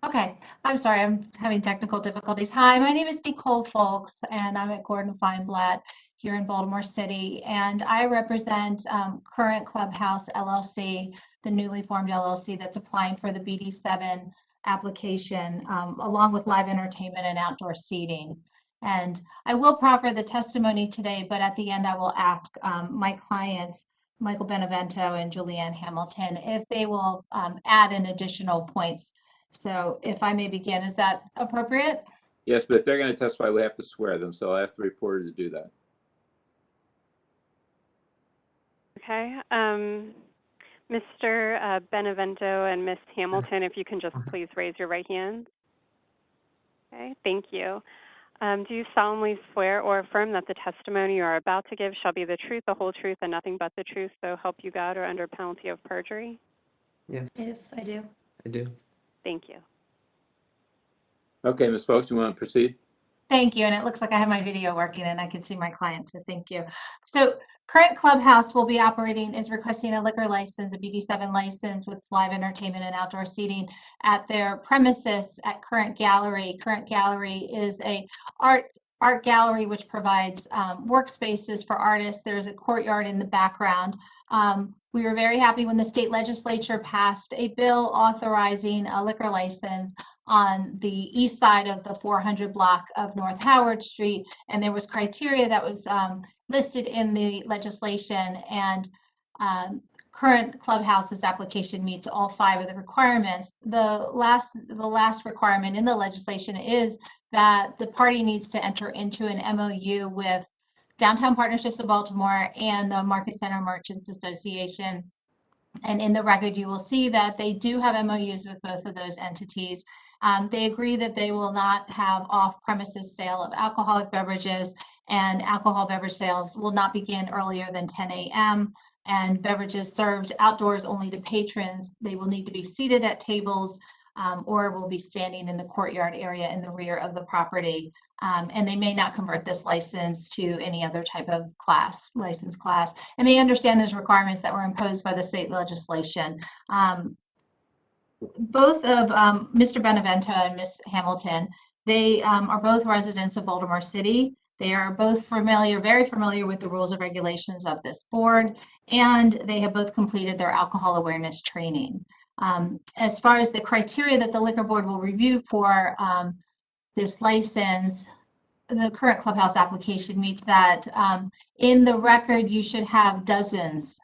Okay, I'm sorry, I'm having technical difficulties. Hi, my name is Nicole Folks, and I'm at Gordon Feinblatt here in Baltimore City, and I represent Current Clubhouse LLC, the newly formed LLC that's applying for the BD7 application, along with live entertainment and outdoor seating. And I will proffer the testimony today, but at the end I will ask my clients, Michael Benevento and Julianne Hamilton, if they will add in additional points. So if I may begin, is that appropriate? Yes, but if they're going to testify, we have to swear them, so I'll ask the reporter to do that. Okay. Mr. Benevento and Ms. Hamilton, if you can just please raise your right hand. Okay, thank you. Do you solemnly swear or affirm that the testimony you are about to give shall be the truth, the whole truth, and nothing but the truth, so help you God, or under penalty of perjury? Yes. Yes, I do. I do. Thank you. Okay, Ms. Folks, you want to proceed? Thank you. And it looks like I have my video working and I can see my client, so thank you. So Current Clubhouse will be is requesting a liquor license, a BD7 license with live entertainment and outdoor seating at their premises at Current Gallery. Current Gallery is a art gallery which provides workspaces for artists. There's a courtyard in the background. We were very happy when the state legislature passed a bill authorizing a liquor license on the east side of the 400 block of North Howard Street, and there was criteria that was listed in the legislation, and Current Clubhouse's application meets all 5 of the requirements. The last requirement in the legislation is that the party needs to enter into an MOU with Downtown Partnerships of Baltimore and the Market Center Merchants Association. And in the record, you will see that they do have MOUs with both of those entities. They agree that they will not have off-premises sale of alcoholic beverages, and alcohol beverage sales will not begin earlier than 10 a.m. and beverages served outdoors only to patrons. They will need to be seated at tables or will be standing in the courtyard area in the rear of the property. And they may not convert this license to any other type of license class. And they understand those requirements that were imposed by the state legislation. Both of Mr. Benevento and Ms. Hamilton, they are both residents of Baltimore City. They are both very familiar with the rules and regulations of this board, and they have both completed their alcohol awareness training. As far as the criteria that the liquor board will review for this license, the current clubhouse application meets that. In the record, you should have dozens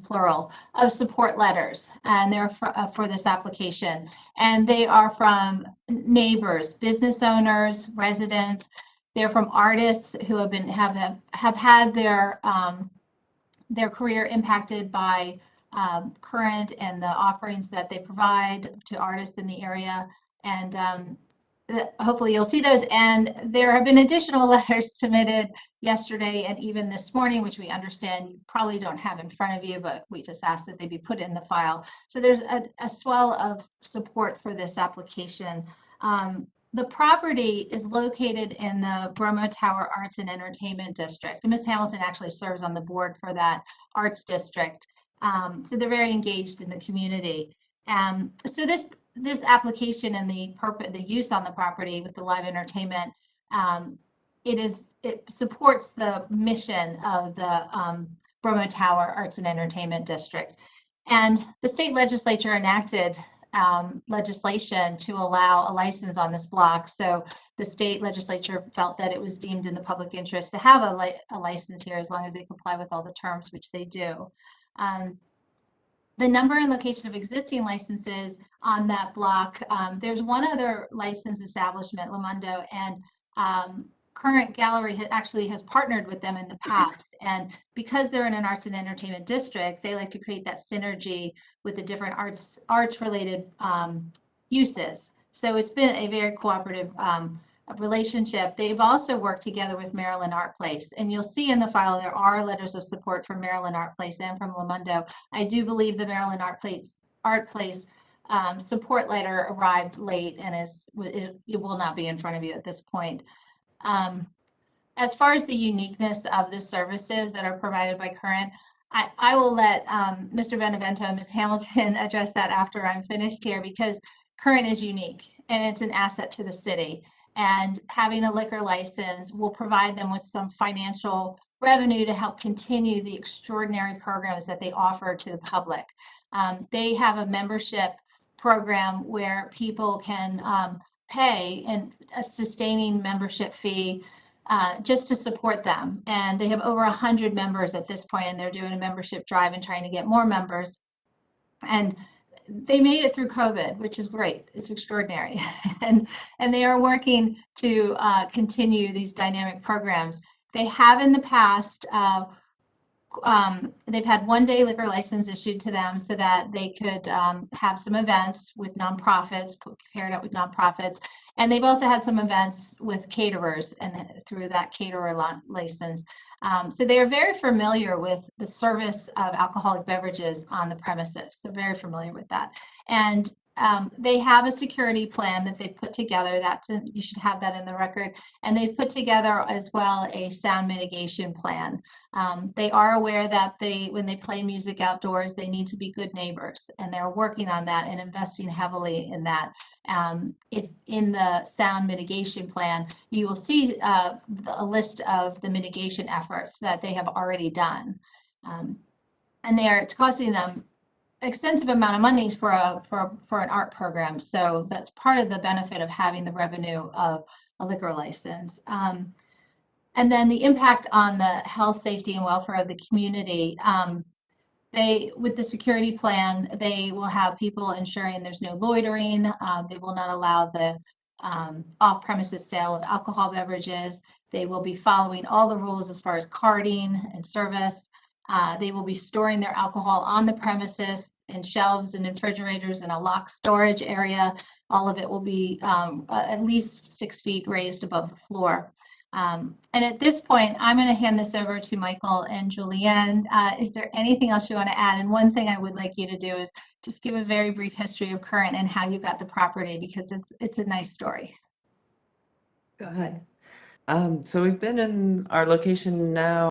plural, of support letters, and they're for this application. And they are from neighbors, business owners, residents. They're from artists who have had their career impacted by current and the offerings that they provide to artists in the area. And hopefully you'll see those. And there have been additional letters submitted yesterday and even this morning, which we understand you probably don't have in front of you, but we just ask that they be put in the file. So there's a swell of support for this application. The property is located in the Bromo Tower Arts and Entertainment District. And Ms. Hamilton actually serves on the board for that arts district. So they're very engaged in the community. So this application and the use on the property with the live entertainment, it supports the mission of the Bromo Tower Arts and Entertainment District. And the state legislature enacted legislation to allow a license on this block. So the state legislature felt that it was deemed in the public interest to have a license here as long as they comply with all the terms, which they do. The number and location of existing licenses on that block, there's one other license establishment, Lamundo, and Current Gallery actually has partnered with them in the past. And because they're in an arts and entertainment district, they like to create that synergy with the different arts related uses. So it's been a very cooperative relationship. They've also worked together with Maryland Art Place, and you'll see in the file there are letters of support from Maryland Art Place and from Lamundo. I do believe the Maryland Art Place support letter arrived late and it will not be in front of you at this point. As far as the uniqueness of the services that are provided by Current, I will let Mr. Benevento and Ms. Hamilton address that after I'm finished here, because Current is unique and it's an asset to the city. And having a liquor license will provide them with some financial revenue to help continue the extraordinary programs that they offer to the public. They have a membership program where people can pay a sustaining membership fee just to support them. And they have over 100 members at this point, and they're doing a membership drive and trying to get more members. And they made it through COVID, which is great. It's extraordinary. and they are working to continue these dynamic programs. They have in the past, they've had one-day liquor license issued to them so that they could have some events with nonprofits, paired up with nonprofits. And they've also had some events with caterers and through that caterer license. So they are very familiar with the service of alcoholic beverages on the premises. They're very familiar with that. And they have a security plan that they put together. You should have that in the record. And they've put together as well a sound mitigation plan. They are aware that when they play music outdoors, they need to be good neighbors, and they're working on that and investing heavily in that. If in the sound mitigation plan, you will see a list of the mitigation efforts that they have already done. And they are costing them extensive amount of money for an art program. So that's part of the benefit of having the revenue of a liquor license. And then the impact on the health, safety, and welfare of the community. With the security plan, they will have people ensuring there's no loitering. They will not allow the off-premises sale of alcohol beverages. They will be following all the rules as far as carding and service. They will be storing their alcohol on the premises in shelves and refrigerators in a locked storage area. all of it will be at least 6 feet raised above the floor. And at this point, I'm going to hand this over to Michael and Julianne. Is there anything else you want to add? And one thing I would like you to do is just give a very brief history of Current and how you got the property, because it's a nice story. Go ahead. So we've been in our location now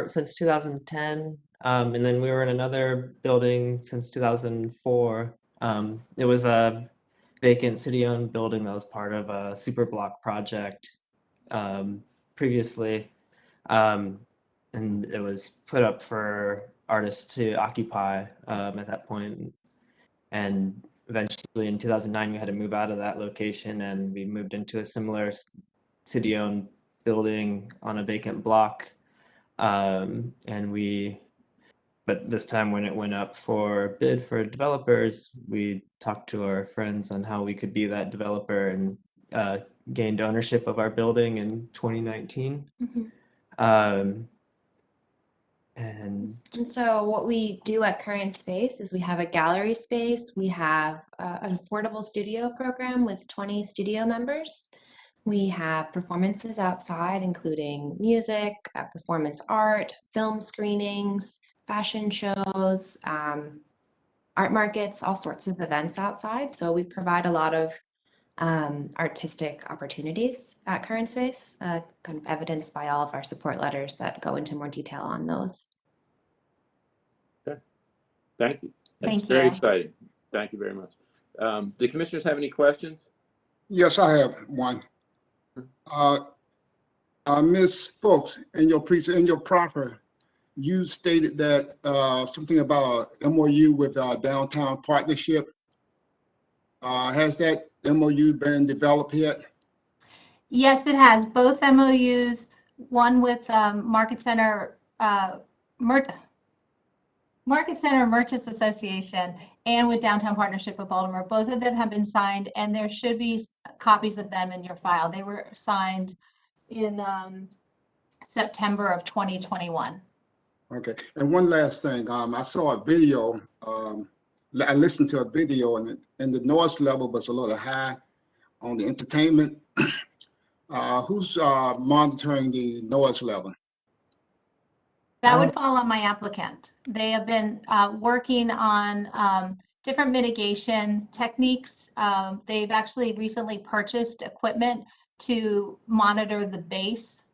since 2010, and then we were in another building since 2004. It was a vacant city-owned building that was part of a super block project previously, and it was put up for artists to occupy at that point. And eventually in 2009, we had to move out of that location, and we moved into a similar city-owned building on a vacant block. But this time when it went up for bid for developers, we talked to our friends on how we could be that developer, and gained ownership of our building in 2019. And so what we do at Current Space is we have a gallery space. We have an affordable studio program with 20 studio members. We have performances outside, including music, performance art, film screenings, fashion shows, art markets, all sorts of events outside. So we provide a lot of artistic opportunities at Current Space, kind of evidenced by all of our support letters that go into more detail on those. Okay, thank you. That's Thank very you. exciting. Thank you very much. Do commissioners have any questions? Yes, I have one. Ms. Folks, in your proffer, you stated that something about a MOU with Downtown Partnership. Has that MOU been developed yet? Yes, it has. Both MOUs, one with Market Center Merchants Association and with Downtown Partnership of Baltimore. Both of them have been signed, and there should be copies of them in your file. They were signed in September of 2021. Okay, and one last thing. I saw a video. I listened to a video, and the noise level was a little high on the entertainment. Who's monitoring the noise level? That would fall on my applicant. They have been working on different mitigation techniques. They've actually recently purchased equipment to monitor the bass,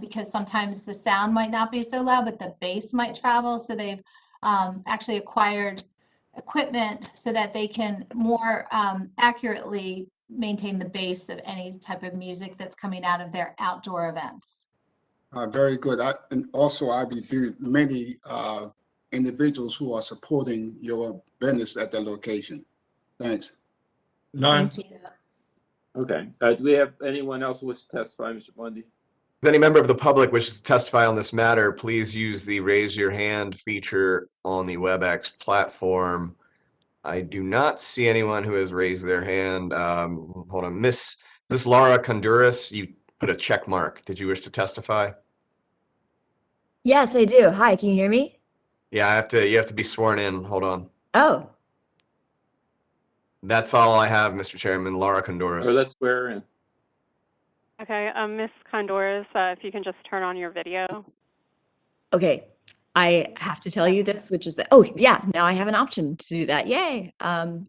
because sometimes the sound might not be so loud, but the bass might travel. So they've actually acquired equipment so that they can more accurately maintain the bass of any type of music that's coming out of their outdoor events. Very good. And also I reviewed many individuals who are supporting your business at that location. Thanks. None. Thank you. Okay. Do we have anyone else who wishes to testify, Mr. Bundy? If any member of the public wishes to testify on this matter, please use the raise your hand feature on the WebEx platform. I do not see anyone who has raised their hand. Hold on, Miss Laura Conduras, you put a check mark. Did you wish to testify? Yes, I do. Hi, can you hear me? Yeah, you have to be sworn in. Hold on. Oh, That's all I have, Mr. Chairman. Laura Conduras. Or let's swear in. Okay, Ms. Condores, if you can just turn on your video. okay. I have to tell you this, which is that, oh yeah, now I have an option to do that. Yay. Oh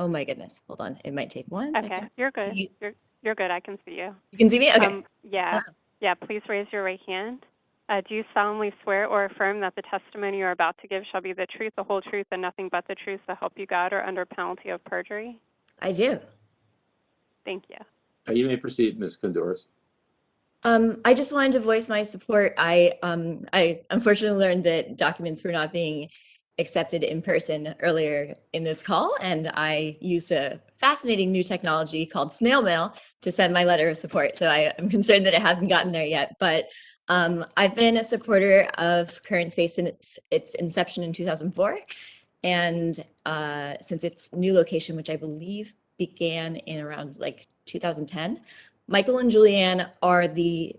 my goodness. Hold on. It might take one Okay, second. you're good. You're good. I can see you. You can see me? Okay. Yeah. Yeah, please raise your right hand. Do you solemnly swear or affirm that the testimony you are about to give shall be the truth, the whole truth, and nothing but the truth, so help you God, or under penalty of perjury? I do. Thank you. You may proceed, Ms. Condoris. I just wanted to voice my support. I unfortunately learned that documents were not being accepted in person earlier in this call, and I used a fascinating new technology called snail mail to send my letter of support. So I am concerned that it hasn't gotten there yet, but I've been a supporter of Current Space since its inception in 2004. And since its new location, which I believe began in around like 2010, Michael and Julianne are the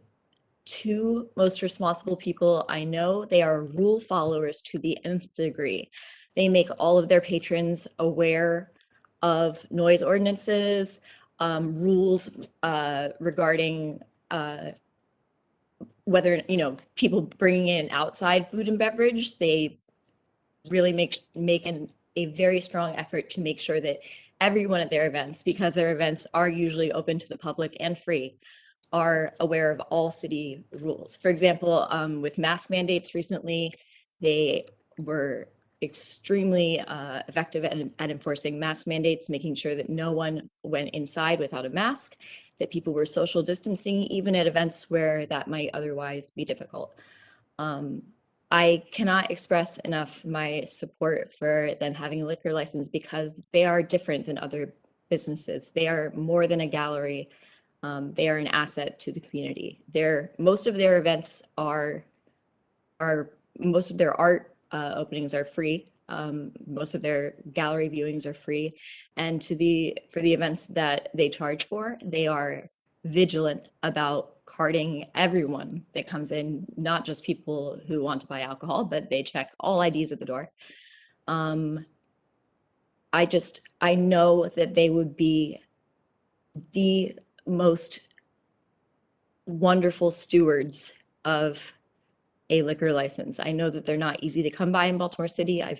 two most responsible people I know. They are rule followers to the nth degree. They make all of their patrons aware of noise ordinances, rules regarding whether, people bringing in outside food and beverage. They really make a very strong effort to make sure that everyone at their events, because their events are usually open to the public and free, are aware of all city rules. For example, with mask mandates recently, they were extremely effective at enforcing mask mandates, making sure that no one went inside without a mask, that people were social distancing, even at events where that might otherwise be difficult. I cannot express enough my support for them having a liquor license because they are different than other businesses. They are more than a gallery. They are an asset to the community. Most of their events most of their art openings are free. Most of their gallery viewings are free. And for the events that they charge for, they are vigilant about carding everyone that comes in, not just people who want to buy alcohol, but they check all IDs at the door. I know that they would be the most wonderful stewards of a liquor license. I know that they're not easy to come by in Baltimore City. I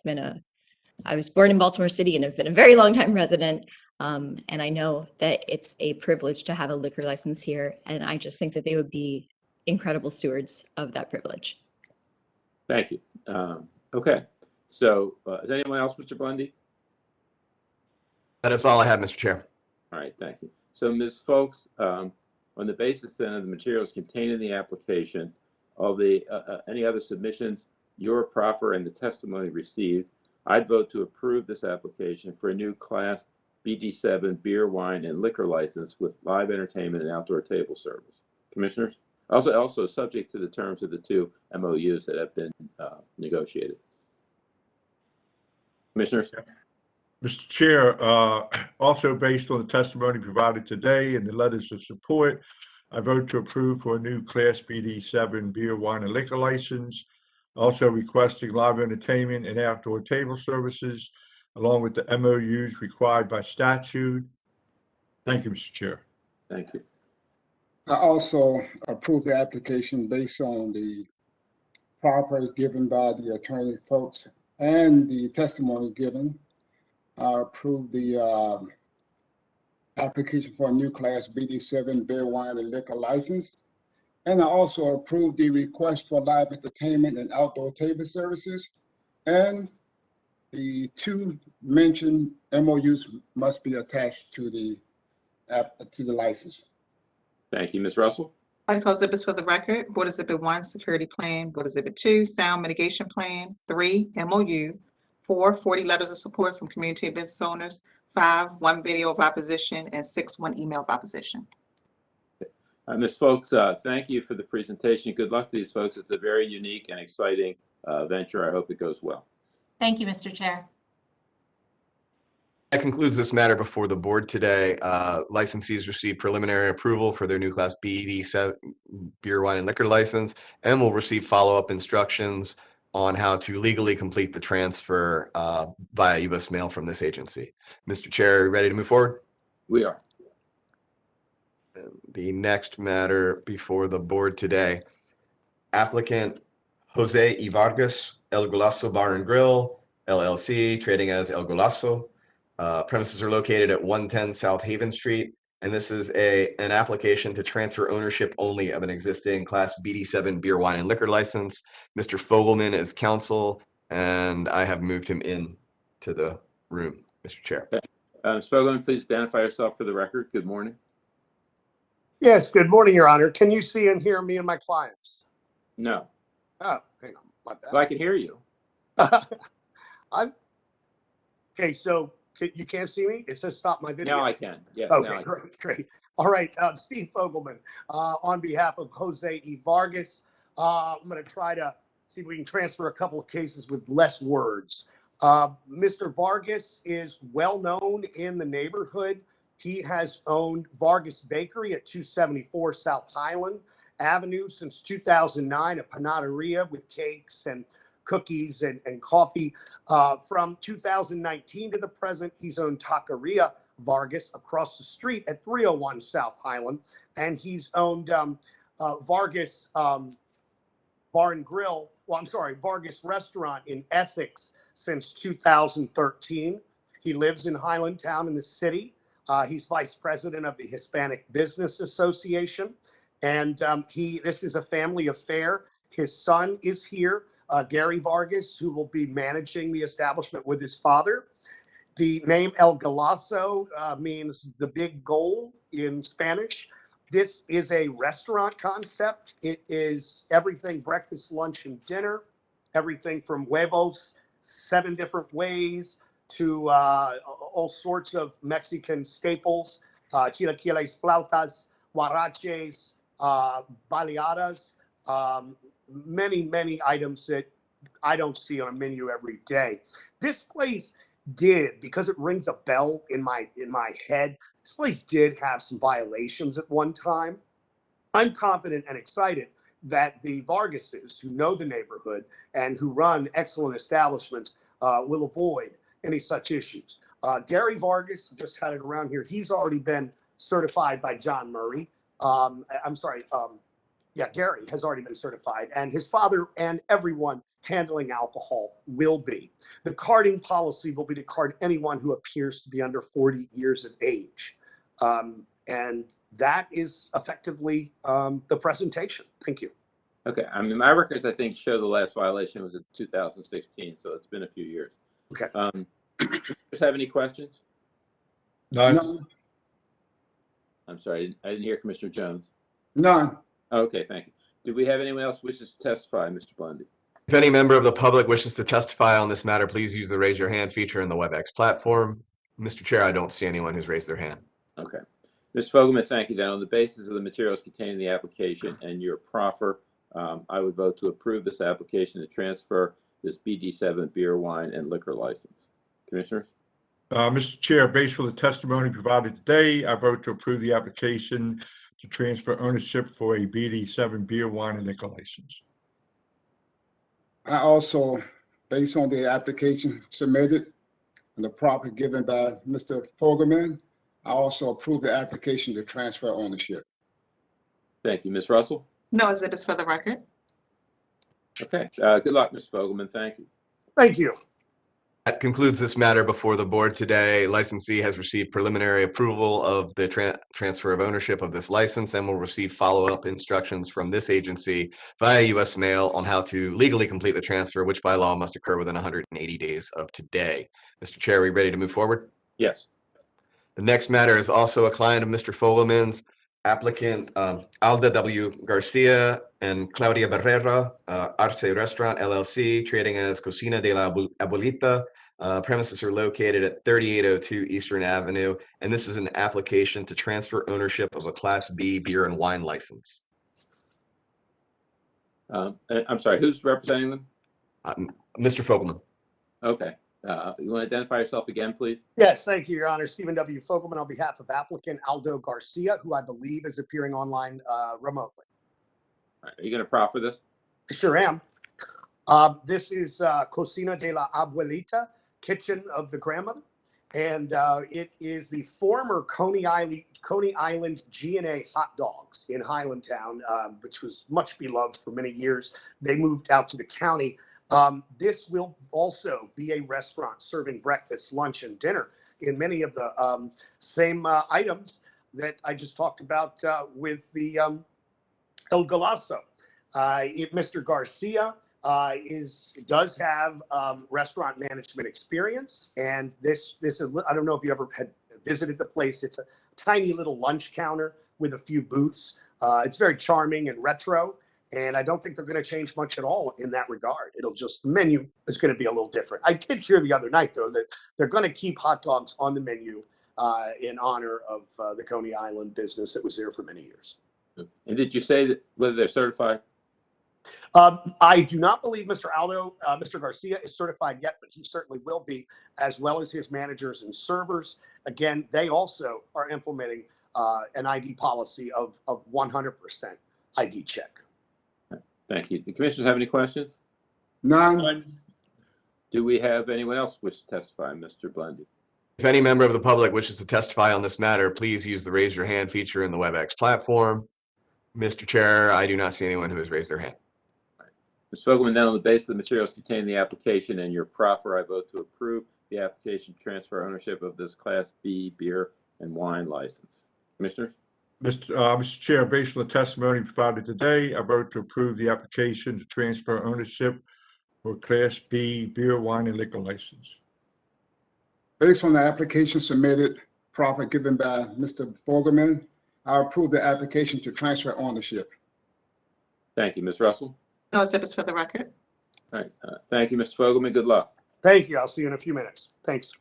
was born in Baltimore City and have been a very long time resident. And I know that it's a privilege to have a liquor license here. And I just think that they would be incredible stewards of that privilege. Thank you. Okay. So is anyone else, Mr. Bundy? That is all I have, Mr. Chair. All right, thank you. So Ms. Folks, on the basis then of the materials contained in the application, of the any other submissions, your proffer and the testimony received, I'd vote to approve this application for a new Class BD7 beer, wine, and liquor license with live entertainment and outdoor table service. Commissioners? Also subject to the terms of the two MOUs that have been negotiated. Commissioners? Mr. Chair, also based on the testimony provided today and the letters of support, I vote to approve for a new Class BD7 beer, wine, and liquor license, also requesting live entertainment and outdoor table services, along with the MOUs required by statute. Thank you, Mr. Chair. Thank you. I also approve the application based on the proffers given by the attorney folks and the testimony given. I approve the application for a new Class BD7 beer, wine, and liquor license. And I also approve the request for live entertainment and outdoor table services. And the two mentioned MOUs must be attached to the license. Thank you. Ms. Russell? Article exhibits for the record. Board Exhibit 1, Security Plan. Board Exhibit 2, Sound Mitigation Plan. 3, MOU. 4, 40 letters of support from community and business owners. 5, 1 video of opposition. And 6, 1 email of opposition. Ms. Folks, thank you for the presentation. Good luck to these folks. It's a very unique and exciting venture. I hope it goes well. Thank you, Mr. Chair. That concludes this matter before the board today. Licensees received preliminary approval for their new Class BD7 beer, wine, and liquor license, and will receive follow-up instructions on how to legally complete the transfer via U.S. mail from this agency. Mr. Chair, are you ready to move forward? We are. The next matter before the board today, applicant Jose E. Vargas, El Golazo Bar and Grill, LLC, trading as El Golazo. Premises are located at 110 South Haven Street, and this is an application to transfer ownership only of an existing Class BD7 beer, wine, and liquor license. Mr. Fogelman is counsel, and I have moved him in to the room, Mr. Chair. Okay. Ms. Fogelman, please identify yourself for the record. Good morning. Yes, good morning, Your Honor. Can you see and hear me and my clients? No. Oh, hang on. My bad. Well, I can hear you. Okay, so you can't see me? It says stop my video. Now I can. Yes. Okay, great. All right, Steve Fogelman, on behalf of Jose E. Vargas, I'm going to try to see if we can transfer a couple of cases with less words. Mr. Vargas is well known in the neighborhood. He has owned Vargas Bakery at 274 South Highland Avenue since 2009, a panaderia with cakes and cookies and coffee. From 2019 to the present, he's owned Taqueria Vargas across the street at 301 South Highland, and he's owned Vargas Bar and Grill, Vargas Restaurant in Essex since 2013. He lives in Highlandtown in the city. He's vice president of the Hispanic Business Association, and this is a family affair. His son is here, Gary Vargas, who will be managing the establishment with his father. The name El Golazo means the big goal in Spanish. This is a restaurant concept. It is everything breakfast, lunch, and dinner, everything from huevos, 7 different ways, to all sorts of Mexican staples, chilaquiles, flautas, huaraches, baleadas, many items that I don't see on a menu every day. This place did, because it rings a bell in my head, this place did have some violations at one time. I'm confident and excited that the Vargases, who know the neighborhood and who run excellent establishments, will avoid any such issues. Gary Vargas, just had it around here, he's already been certified by John Murray. Gary has already been certified, and his father and everyone handling alcohol will be. The carding policy will be to card anyone who appears to be under 40 years of age. And that is effectively the presentation. Thank you. Okay, I mean, my records, I think, show the last violation was in 2016, so it's been a few years. Okay. Just have any questions? None. I'm sorry, I didn't hear Commissioner Jones. None. Okay, thank you. Do we have anyone else wishes to testify, Mr. Blundy? If any member of the public wishes to testify on this matter, please use the raise your hand feature in the WebEx platform. Mr. Chair, I don't see anyone who's raised their hand. Okay. Mr. Fogelman, thank you. Then on the basis of the materials contained in the application and your proffer, I would vote to approve this application to transfer this BD7 beer, wine, and liquor license. Commissioners? Mr. Chair, based on the testimony provided today, I vote to approve the application to transfer ownership for a BD7 beer, wine, and liquor license. I also, based on the application submitted and the property given by Mr. Fogelman, I also approve the application to transfer ownership. Thank you. Ms. Russell? No exhibits for the record. Okay. Good luck, Mr. Fogelman. Thank you. Thank you. That concludes this matter before the board today. Licensee has received preliminary approval of the transfer of ownership of this license and will receive follow-up instructions from this agency via U.S. mail on how to legally complete the transfer, which by law must occur within 180 days of today. Mr. Chair, are we ready to move forward? Yes. The next matter is also a client of Mr. Fogelman's, applicant Alda W. Garcia and Claudia Barrera, Arce Restaurant LLC, trading as Cocina de la Abuelita. Premises are located at 3802 Eastern Avenue, and this is an application to transfer ownership of a Class B beer and wine license. I'm sorry, who's representing them? Mr. Fogelman. Okay. You want to identify yourself again, please? Yes, thank you, Your Honor. Stephen W. Fogelman on behalf of applicant Aldo Garcia, who I believe is appearing online remotely. All right. Are you going to proffer this? I sure am. This is Cocina de la Abuelita, kitchen of the grandmother. And it is the former Coney Island G&A hot dogs in Highlandtown, which was much beloved for many years. They moved out to the county. This will also be a restaurant serving breakfast, lunch, and dinner in many of the same items that I just talked about with the El Golazo. Mr. Garcia does have restaurant management experience, and this is, I don't know if you ever had visited the place. It's a tiny little lunch counter with a few booths. It's very charming and retro. And I don't think they're going to change much at all in that regard. It'll just, the menu is going to be a little different. I did hear the other night, though, that they're going to keep hot dogs on the menu in honor of the Coney Island business that was there for many years. And did you say that whether they're certified? I do not believe Mr. Garcia is certified yet, but he certainly will be, as well as his managers and servers. Again, they also are implementing an ID policy of 100%. ID check. Thank you. The commissioners have any questions? None. Do we have anyone else wish to testify? Mr. Blundy. If any member of the public wishes to testify on this matter, please use the raise your hand feature in the WebEx platform. Mr. Chair, I do not see anyone who has raised their hand. Ms. Fogelman, then on the basis of the materials contained in the application and your proffer, I vote to approve the application to transfer ownership of this Class B beer and wine license. Commissioners? Mr. Chair, based on the testimony provided today, I vote to approve the application to transfer ownership for Class B beer, wine, and liquor license. Based on the application submitted, proffer given by Mr. Fogelman, I approve the application to transfer ownership. Thank you. Ms. Russell? No exhibits for the record. All right. Thank you, Mr. Fogelman. Good luck. Thank you. I'll see you in a few minutes. Thanks.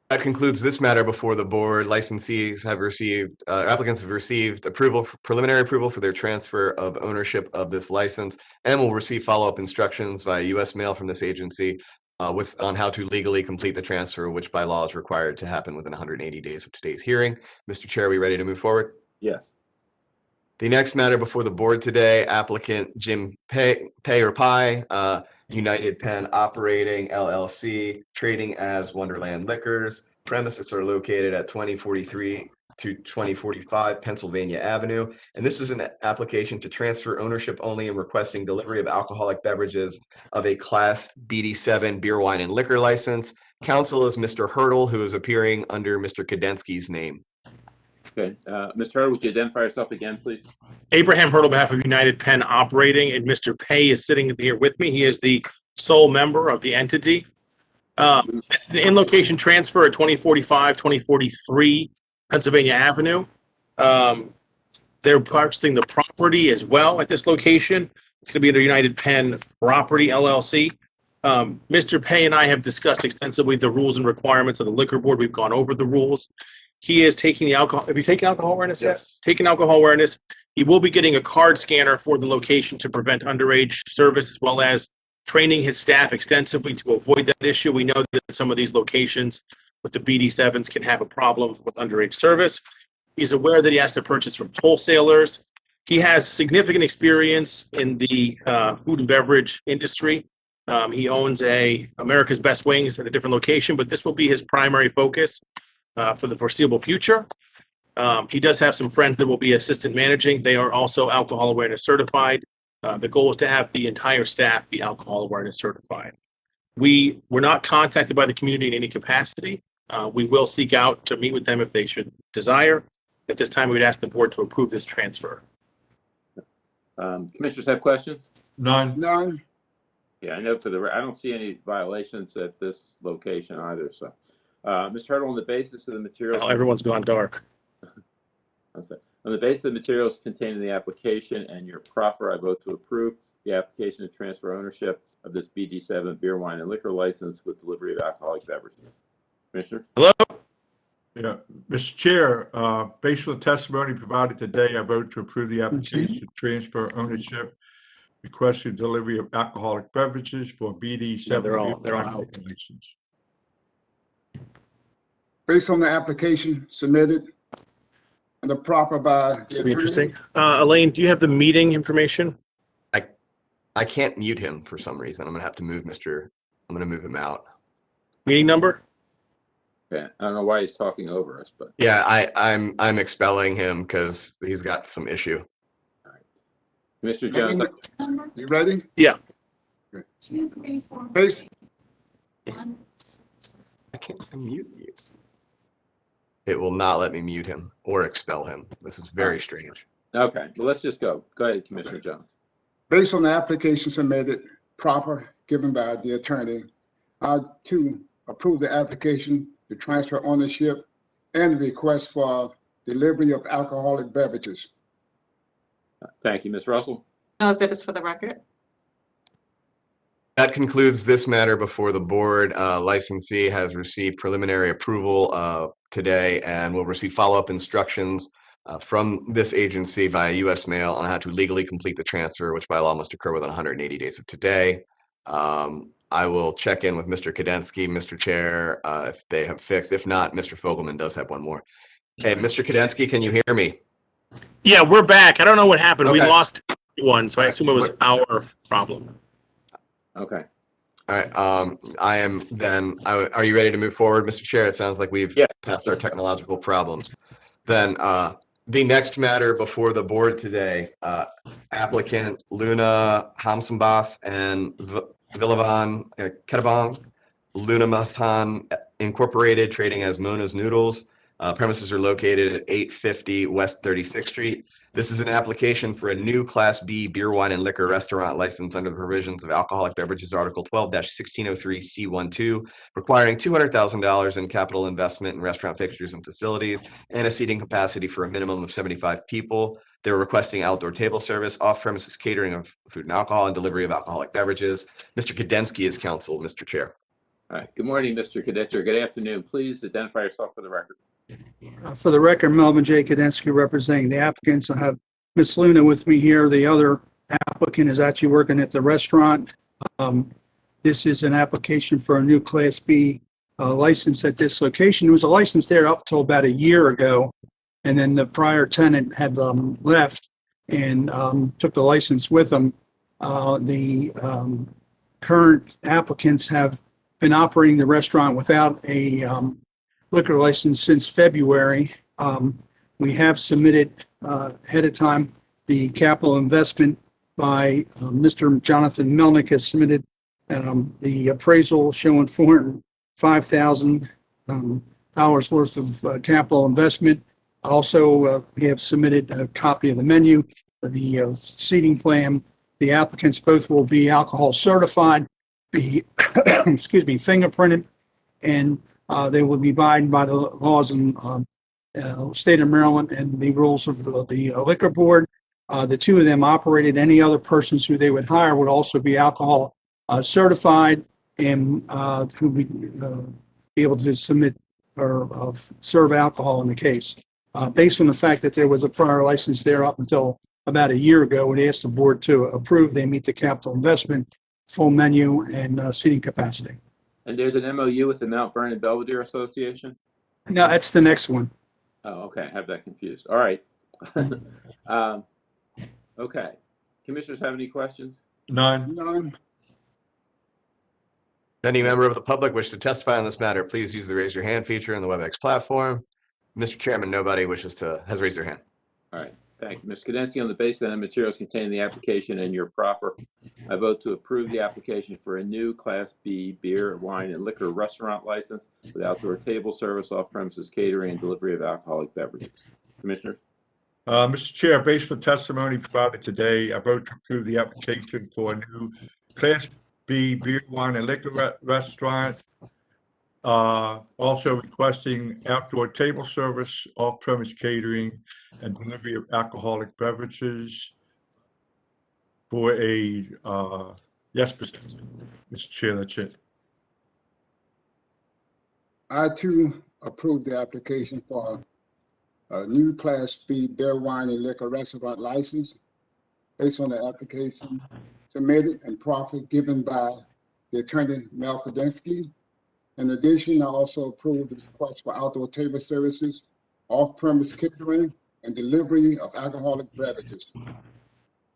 That concludes this matter before the board. Licensees have received, applicants have received approval, preliminary approval for their transfer of ownership of this license, and will receive follow-up instructions via U.S. mail from this agency on how to legally complete the transfer, which by law is required to happen within 180 days of today's hearing. Mr. Chair, are we ready to move forward? Yes. The next matter before the board today, applicant Jim Pay or Pie, United Penn Operating LLC, trading as Wonderland Liquors. Premises are located at 2043 to 2045 Pennsylvania Avenue. And this is an application to transfer ownership only and requesting delivery of alcoholic beverages of a Class BD7 beer, wine, and liquor license. Counsel is Mr. Hurdle, who is appearing under Mr. Kadensky's name. Okay. Mr. Hurdle, would you identify yourself again, please? Abraham Hurdle, on behalf of United Penn Operating, and Mr. Pay is sitting here with me. He is the sole member of the entity. This is an in-location transfer at 2045, 2043 Pennsylvania Avenue. They're purchasing the property as well at this location. It's going to be under United Penn Property LLC. Mr. Pay and I have discussed extensively the rules and requirements of the liquor board. We've gone over the rules. He is taking the alcohol. Have you taken alcohol awareness yet? Taking alcohol awareness. He will be getting a card scanner for the location to prevent underage service, as well as training his staff extensively to avoid that issue. We know that some of these locations with the BD7s can have a problem with underage service. He's aware that he has to purchase from wholesalers. He has significant experience in the food and beverage industry. He owns America's Best Wings at a different location, but this will be his primary focus for the foreseeable future. He does have some friends that will be assistant managing. They are also alcohol awareness certified. The goal is to have the entire staff be alcohol awareness certified. We were not contacted by the community in any capacity. We will seek out to meet with them if they should desire. At this time, we would ask the board to approve this transfer. Commissioners have questions? None. None. Yeah, I know I don't see any violations at this location either. So, Mr. Hurdle, on the basis of the materials. Well, everyone's gone dark. I'm sorry. On the basis of the materials contained in the application and your proffer, I vote to approve the application to transfer ownership of this BD7 beer, wine, and liquor license with delivery of alcoholic beverages. Commissioner? Hello? Yeah, Mr. Chair, based on the testimony provided today, I vote to approve the application to transfer ownership, requesting delivery of alcoholic beverages for BD7. Yeah, they're all out. License. Based on the application submitted and the proffer by. This will be interesting. Elaine, do you have the meeting information? I can't mute him for some reason. I'm going to have to move I'm going to move him out. Meeting number? Okay. I don't know why he's talking over us, but. Yeah, I'm expelling him because he's got some issue. All right. Mr. Jones. You ready? Yeah. Okay. Based. I can't mute you. It will not let me mute him or expel him. This is very strange. Okay, well, let's just go. Go ahead, Commissioner Jones. Based on the application submitted, proffer given by the attorney, to approve the application to transfer ownership and the request for delivery of alcoholic beverages. Thank you, Ms. Russell. No exhibits for the record. That concludes this matter before the board. Licensee has received preliminary approval today and will receive follow-up instructions from this agency via U.S. mail on how to legally complete the transfer, which by law must occur within 180 days of today. I will check in with Mr. Kadensky, Mr. Chair, if they have fixed. If not, Mr. Fogelman does have one more. Okay, Mr. Kadensky, can you hear me? Yeah, we're back. I don't know what happened. We Okay. lost one, so I All right. assume it was our problem. Okay. All right. I am then. Are you ready to move forward, Mr. Chair? It sounds like we've passed our technological problems. Then the next matter before the board today, applicant Luna Hamsenbath and Villavan Ketabong, Luna Matan Incorporated, trading as Mona's Noodles. Premises are located at 850 West 36th Street. This is an application for a new Class B beer, wine, and liquor restaurant license under the provisions of Alcoholic Beverages Article 12-1603C12, requiring $200,000 in capital investment in restaurant fixtures and facilities and a seating capacity for a minimum of 75 people. They're requesting outdoor table service, off-premises catering of food and alcohol, and delivery of alcoholic beverages. Mr. Kadensky is counsel, Mr. Chair. All right. Good morning, Mr. Kadetcher. Good afternoon. Please identify yourself for the record. For the record, Melvin J. Kadensky representing the applicants. I have Ms. Luna with me here. The other applicant is actually working at the restaurant. This is an application for a new Class B license at this location. There was a license there up till about a year ago, and then the prior tenant had left and took the license with them. The current applicants have been operating the restaurant without a liquor license since February. We have submitted ahead of time the capital investment by Mr. Jonathan Melnick has submitted the appraisal showing $405,000 worth of capital investment. Also, we have submitted a copy of the menu, the seating plan. The applicants both will be alcohol certified, be fingerprinted, and they will be abiding by the laws in state of Maryland and the rules of the liquor board. The two of them operated. Any other persons who they would hire would also be alcohol certified and who would be able to submit or serve alcohol in the case. Based on the fact that there was a prior license there up until about a year ago, we asked the board to approve. They meet the capital investment, full menu, and seating capacity. And there's an MOU with the Mount Vernon Belvedere Association? No, that's the next one. Oh, okay. I have that confused. All right. Okay. Commissioners have any questions? None. None. Any member of the public wish to testify on this matter, please use the raise your hand feature in the WebEx platform. Mr. Chairman, nobody has raised their hand. All right. Thank you. Mr. Kadensky, on the basis of the materials contained in the application and your proffer, I vote to approve the application for a new Class B beer, wine, and liquor restaurant license with outdoor table service, off-premises catering, and delivery of alcoholic beverages. Commissioners? Mr. Chair, based on testimony provided today, I vote to approve the application for a new Class B beer, wine, and liquor restaurant. Also requesting outdoor table service, off-premise catering, and delivery of alcoholic beverages for a, yes, Mr. Chair, that's it. I too approve the application for a new Class B beer, wine, and liquor restaurant license based on the application submitted and proffer given by the attorney Mel Kadensky. In addition, I also approve the request for outdoor table services, off-premise catering, and delivery of alcoholic beverages.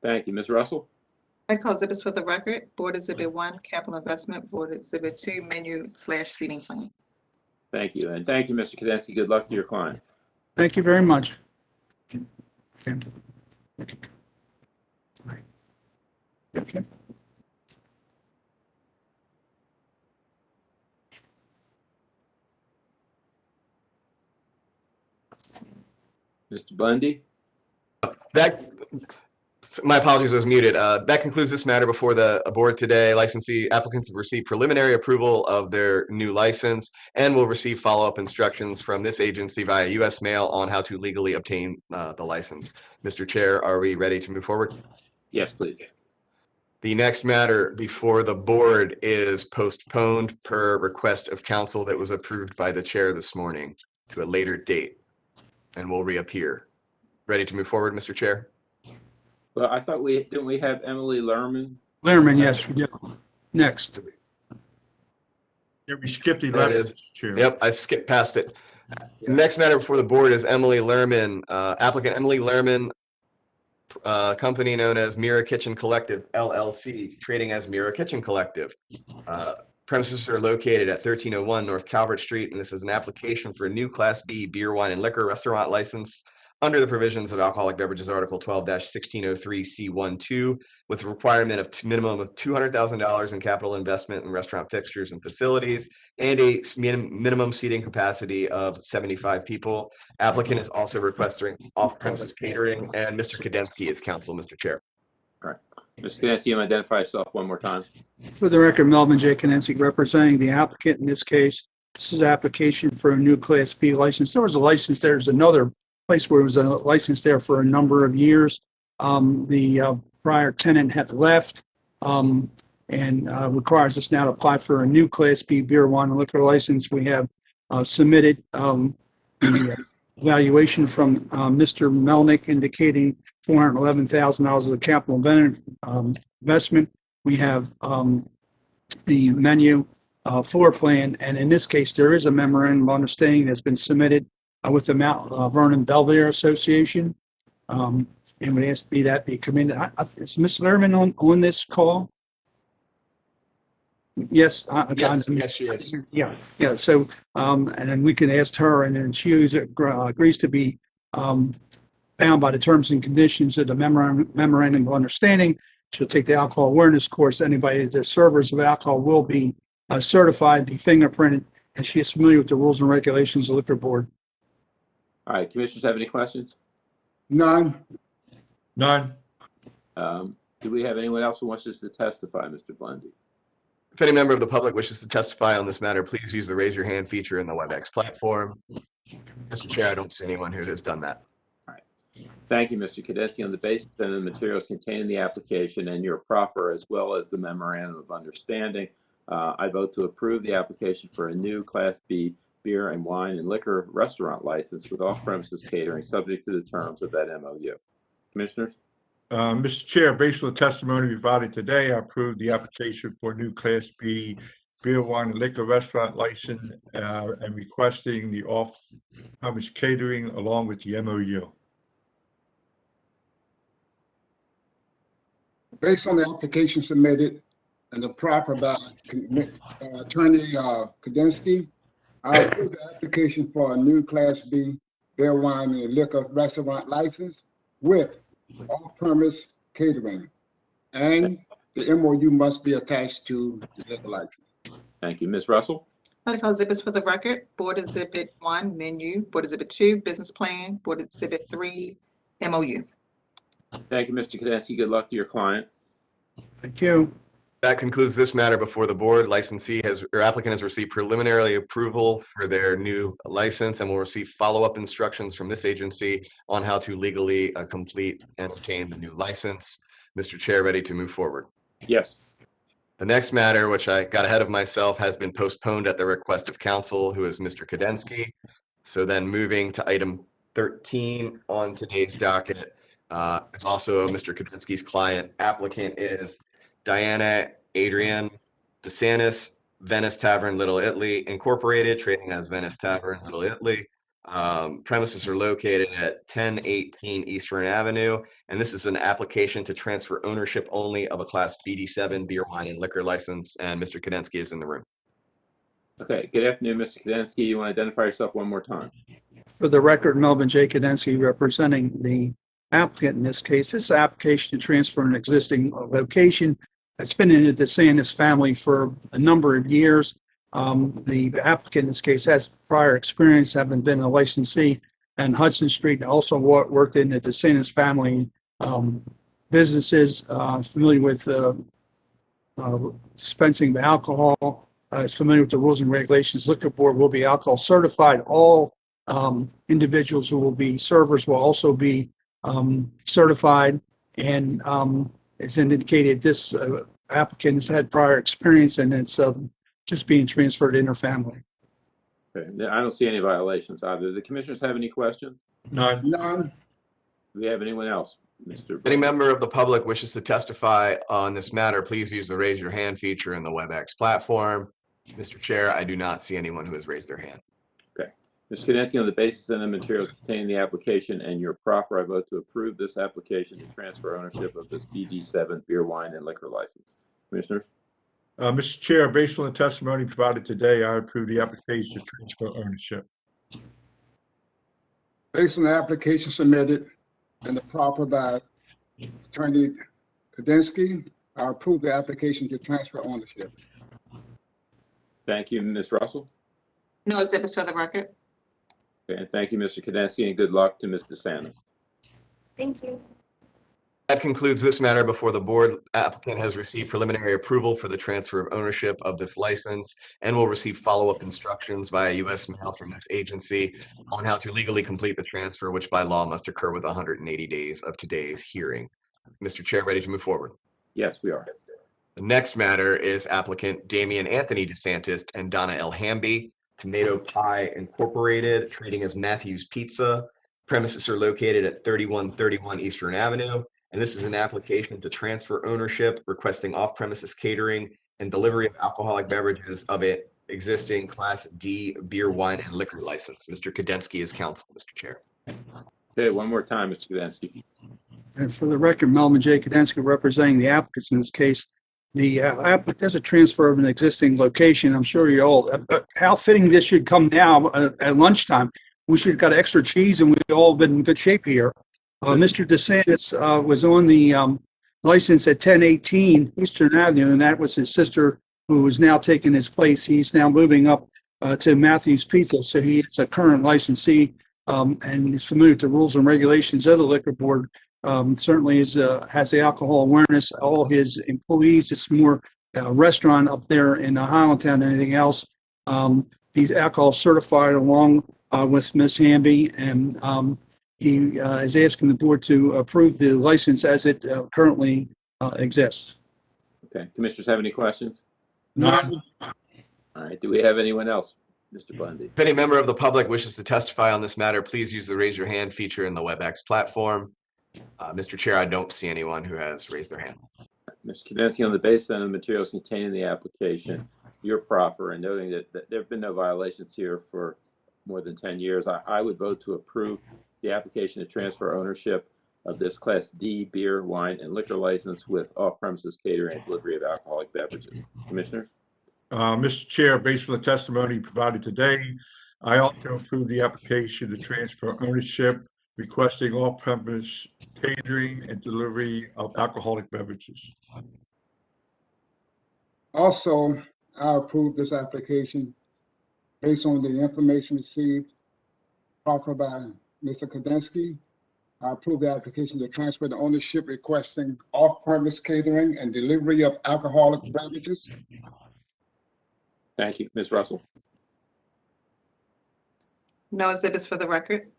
Thank you. Ms. Russell? Medical exhibits for the record, Board Exhibit 1, capital investment, Board Exhibit 2, menu/seating plan. Thank you. And thank you, Mr. Kadensky. Good luck to your client. Thank you very much. Okay. Mr. Bundy? My apologies, I was muted. That concludes this matter before the board today. Licensee applicants have received preliminary approval of their new license and will receive follow-up instructions from this agency via U.S. mail on how to legally obtain the license. Mr. Chair, are we ready to move forward? Yes, please. The next matter before the board is postponed per request of council that was approved by the chair this morning to a later date and will reappear. Ready to move forward, Mr. Chair? Well, I thought didn't we have Emily Lerman? Lerman, yes, we do. Next. Yeah, we skipped 11. There it is. Chair. Yep, I skipped past it. Next matter before the board is Emily Lerman. Applicant Emily Lerman company known as Mira Kitchen Collective LLC, trading as Mira Kitchen Collective. Premises are located at 1301 North Calvert Street, and this is an application for a new Class B beer, wine, and liquor restaurant license under the provisions of Alcoholic Beverages Article 12-1603C12, with a requirement of minimum of $200,000 in capital investment in restaurant fixtures and facilities, and a minimum seating capacity of 75 people. Applicant is also requesting off-premises catering, and Mr. Kadensky is counsel, Mr. Chair. All right. Mr. Kadensky, you want to identify yourself one more time? For the record, Melvin J. Kanensky, representing the applicant in this case. This is application for a new Class B license. There was a license there. There's another place where it was a license there for a number of years. The prior tenant had left and requires us now to apply for a new Class B beer, wine, and liquor license. We have submitted the evaluation from Mr. Melnick indicating $411,000 of the capital investment. We have the menu floor plan, and in this case, there is a memorandum of understanding that's been submitted with the Mount Vernon Belvedere Association, and would ask that be commended. Is Ms. Lerman on this call? Yes, Yes, she is. Yeah. So, and then we can ask her, and then she agrees to be bound by the terms and conditions of the memorandum of understanding. She'll take the alcohol awareness course. Anybody, the servers of alcohol will be certified, be fingerprinted, and she is familiar with the rules and regulations of the Liquor Board. All right. Commissioners have any questions? None. None. Do we have anyone else who wants us to testify, Mr. Blendy? If any member of the public wishes to testify on this matter, please use the raise your hand feature in the WebEx platform. Mr. Chair, I don't see anyone who has done that. All right. Thank you, Mr. Kadensky. On the basis of the materials contained in the application and your proffer, as well as the memorandum of understanding, I vote to approve the application for a new Class B beer and wine and liquor restaurant license with off-premises catering, subject to the terms of that MOU. Commissioners? Mr. Chair, based on the testimony provided today, I approve the application for a new Class B beer, wine, and liquor restaurant license and requesting the off-premise catering along with the MOU. Based on the application submitted and the proper by Attorney Kadensky, I approve the application for a new Class B beer, wine, and liquor restaurant license with off-premise catering, and the MOU must be attached to the liquor license. Thank you. Ms. Russell? Medical exhibits for the record: Board Exhibit 1, menu; Board Exhibit 2, business plan; Board Exhibit 3, MOU. Thank you, Mr. Kadensky. Good luck to your client. Thank you. That concludes this matter before the board. Applicant has received preliminary approval for their new license and will receive follow-up instructions from this agency on how to legally complete and obtain the new license. Mr. Chair, ready to move forward? Yes. The next matter, which I got ahead of myself, has been postponed at the request of counsel, who is Mr. Kadensky. So then moving to item 13 on today's docket, also Mr. Kadensky's client. Applicant is Diana Adrienne DeSantis, Venice Tavern, Little Italy, Incorporated, trading as Venice Tavern, Little Italy. Premises are located at 1018 Eastern Avenue, and this is an application to transfer ownership only of a Class BD7 beer, wine, and liquor license, and Mr. Kadensky is in the room. Okay. Good afternoon, Mr. Kadensky. You want to identify yourself one more time? For the record, Melvin J. Kadensky, representing the applicant in this case. This application to transfer an existing location that's been in the DeSantis family for a number of years. The applicant in this case has prior experience, having been a licensee on Hudson Street, also worked in the DeSantis family businesses, familiar with dispensing of alcohol, is familiar with the rules and regulations. Liquor Board will be alcohol certified. All individuals who will be servers will also be certified, and as indicated, this applicant has had prior experience, and it's just being transferred in her family. Okay. I don't see any violations either. The commissioners have any questions? None. None. Do we have anyone else? Mr. Any member of the public wishes to testify on this matter, please use the raise your hand feature in the WebEx platform. Mr. Chair, I do not see anyone who has raised their hand. Okay. Mr. Kudensky, on the basis of the materials contained in the application and your proffer, I vote to approve this application to transfer ownership of this BD7 beer, wine, and liquor license. Commissioners? Mr. Chair, based on the testimony provided today, I approve the application to transfer ownership. Based on the application submitted and the proffer by Attorney Kudensky, I approve the application to transfer ownership. Thank you, Ms. Russell. No exhibits for the record. Okay, and thank you, Mr. Kudensky, and good luck to Ms. DeSantis. Thank you. That concludes this matter before the board. Applicant has received preliminary approval for the transfer of ownership of this license and will receive follow-up instructions via U.S. mail from this agency on how to legally complete the transfer, which by law must occur within 180 days of today's hearing. Mr. Chair, ready to move forward? Yes, we are. The next matter is applicant Damian Anthony DeSantis and Donna L. Hamby, Tomato Pie Incorporated, trading as Matthew's Pizza. Premises are located at 3131 Eastern Avenue, and this is an application to transfer ownership, requesting off-premises catering and delivery of alcoholic beverages of an existing Class D beer, wine, and liquor license. Mr. Kudensky is counsel, Mr. Chair. Okay, one more time, Mr. Kudensky. And for the record, Melvin J. Kudensky representing the applicants in this case. The there's a transfer of an existing location. I'm sure you all, how fitting this should come now at lunchtime. We should have got extra cheese and we've all been in good shape here. Mr. DeSantis was on the license at 1018 Eastern Avenue, and that was his sister who is now taking his place. He's now moving up to Matthew's Pizza, so he is a current licensee and is familiar with the rules and regulations of the liquor board. Certainly has the alcohol awareness. All his employees, it's more restaurant up there in Highlandtown than anything else. He's alcohol certified along with Ms. Hamby, and he is asking the board to approve the license as it currently exists. Okay, commissioners have any questions? None. All right, do we have anyone else? Mr. Bundy. If any member of the public wishes to testify on this matter, please use the raise your hand feature in the WebEx platform. Mr. Chair, I don't see anyone who has raised their hand. Mr. Kudensky, on the basis of the materials contained in the application, your proffer, and noting that there have been no violations here for more than 10 years, I would vote to approve the application to transfer ownership of this Class D beer, wine, and liquor license with off-premises catering and delivery of alcoholic beverages. Commissioner? Mr. Chair, based on the testimony provided today, I also approve the application to transfer ownership, requesting off-premise catering and delivery of alcoholic beverages. Also, I approve this application based on the information received proffered by Mr. Kudensky. I approve the application to transfer the ownership, requesting off-premise catering and delivery of alcoholic beverages. Thank you. Ms. Russell? No exhibits for the record.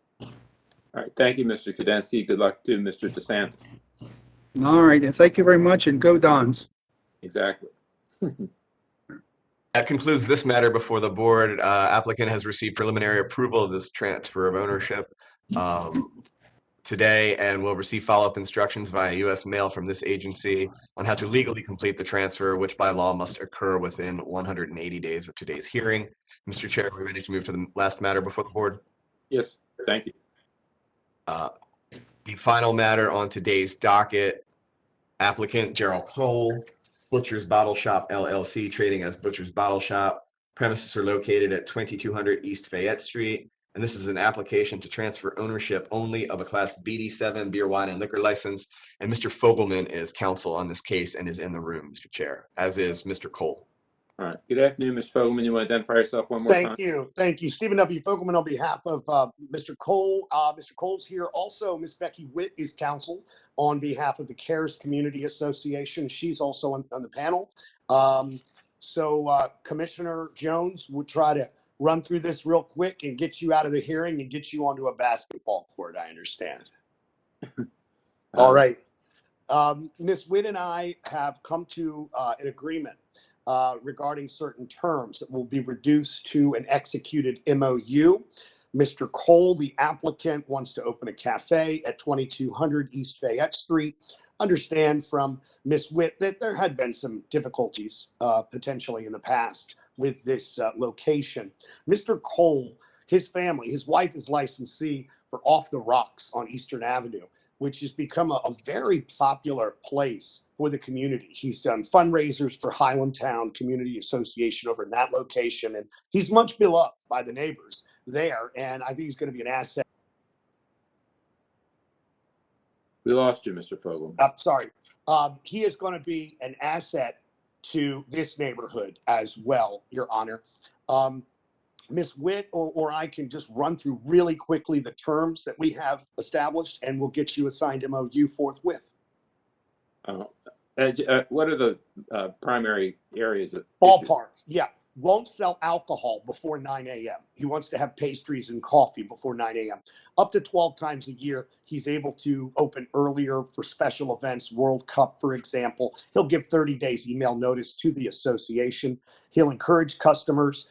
All right, thank you, Mr. Kudensky. Good luck to Mr. DeSantis. All right, and thank you very much, and go Dons. Exactly. That concludes this matter before the board. Applicant has received preliminary approval of this transfer of ownership today and will receive follow-up instructions via U.S. mail from this agency on how to legally complete the transfer, which by law must occur within 180 days of today's hearing. Mr. Chair, are we ready to move to the last matter before the board? Yes, thank you. The final matter on today's docket, applicant Gerald Cole, Butcher's Bottle Shop LLC, trading as Butcher's Bottle Shop. Premises are located at 2200 East Fayette Street, and this is an application to transfer ownership only of a Class BD7 beer, wine, and liquor license. And Mr. Fogelman is counsel on this case and is in the room, Mr. Chair, as is Mr. Cole. All right. Good afternoon, Mr. Fogelman. You want to identify yourself one more time? Thank you. Thank you. Stephen W. Fogelman on behalf of Mr. Cole. Mr. Cole's here. Also, Ms. Becky Witt is counsel on behalf of the CARES Community Association. She's also on the panel. Commissioner Jones would try to run through this real quick and get you out of the hearing and get you onto a basketball court, I understand. All right. Ms. Witt and I have come to an agreement regarding certain terms that will be reduced to an executed MOU. Mr. Cole, the applicant, wants to open a cafe at 2200 East Fayette Street. Understand from Ms. Witt that there had been some difficulties potentially in the past with this location. Mr. Cole, his family, his wife is licensee for Off the Rocks on Eastern Avenue, which has become a very popular place for the community. He's done fundraisers for Highlandtown Community Association over in that location, and he's much beloved by the neighbors there, and I think he's going to be an asset. We lost you, Mr. Fogelman. Sorry. He is going to be an asset to this neighborhood as well, Your Honor. Ms. Witt or I can just run through really quickly the terms that we have established, and we'll get you a signed MOU forthwith. What are the primary areas of Ballpark, yeah. Won't sell alcohol before 9 a.m. He wants to have pastries and coffee before 9 a.m. Up to 12 times a year, he's able to open earlier for special events, World Cup, for example. He'll give 30 days email notice to the association. He'll encourage customers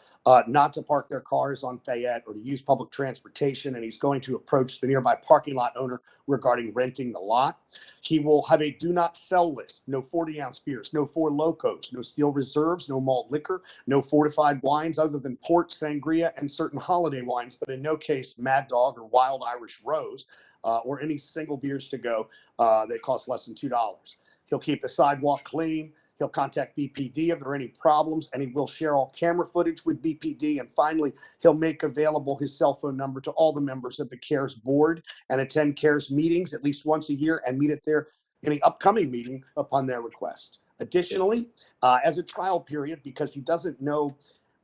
not to park their cars on Fayette or to use public transportation, and he's going to approach the nearby parking lot owner regarding renting the lot. He will have a do not sell list, no 40-ounce beers, no Four Locos, no Steel Reserves, no malt liquor, no fortified wines other than port, sangria, and certain holiday wines, but in no case Mad Dog or Wild Irish Rose or any single beers to go that cost less than $2. He'll keep the sidewalk clean. He'll contact BPD if there are any problems, and he will share all camera footage with BPD. And finally, he'll make available his cell phone number to all the members of the CARES board and attend CARES meetings at least once a year and meet at their any upcoming meeting upon their request. Additionally, as a trial period, because he doesn't know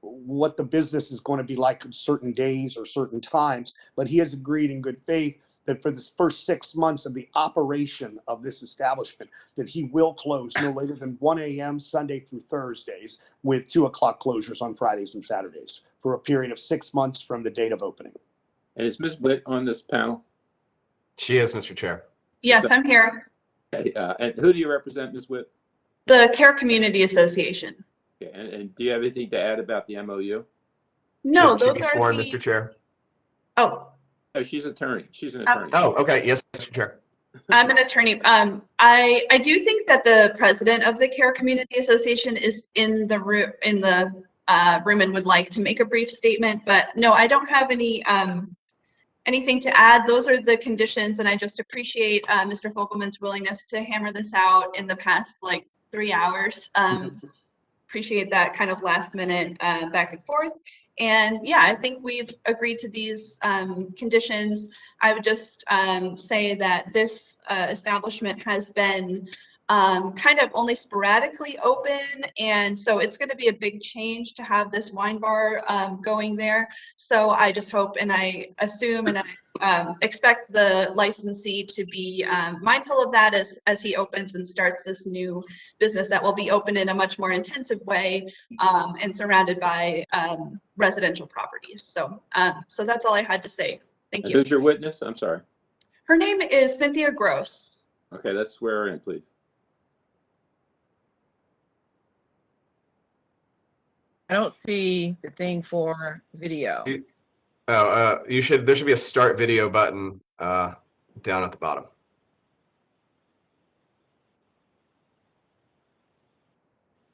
what the business is going to be like on certain days or certain times, but he has agreed in good faith that for this first 6 months of the operation of this establishment, that he will close no later than 1 a.m. Sunday through Thursdays with 2 o'clock closures on Fridays and Saturdays for a period of 6 months from the date of opening. And is Ms. Witt on this panel? She is, Mr. Chair. Yes, I'm here. Okay, and who do you represent, Ms. Witt? The Care Community Association. Okay, and do you have anything to add about the MOU? No, Should those be are sworn, the. Mr. Chair. Oh, Oh, she's an attorney. She's an attorney. Oh, okay. Yes, Mr. Chair. I'm an attorney. I do think that the president of the Care Community Association is in the room and would like to make a brief statement, but no, I don't have anything to add. Those are the conditions, and I just appreciate Mr. Fogelman's willingness to hammer this out in the past 3 hours. Appreciate that kind of last minute back and forth. And yeah, I think we've agreed to these conditions. I would just say that this establishment has been kind of only sporadically open, and so it's going to be a big change to have this wine bar going there. So I just hope and I assume and I expect the licensee to be mindful of that as he opens and starts this new business that will be open in a much more intensive way and surrounded by residential properties. So so that's all I had to say. Thank And you. who's your witness? I'm sorry. Her name is Cynthia Gross. Okay, let's swear her in, please. I don't see the thing for video. There should be a start video button down at the bottom.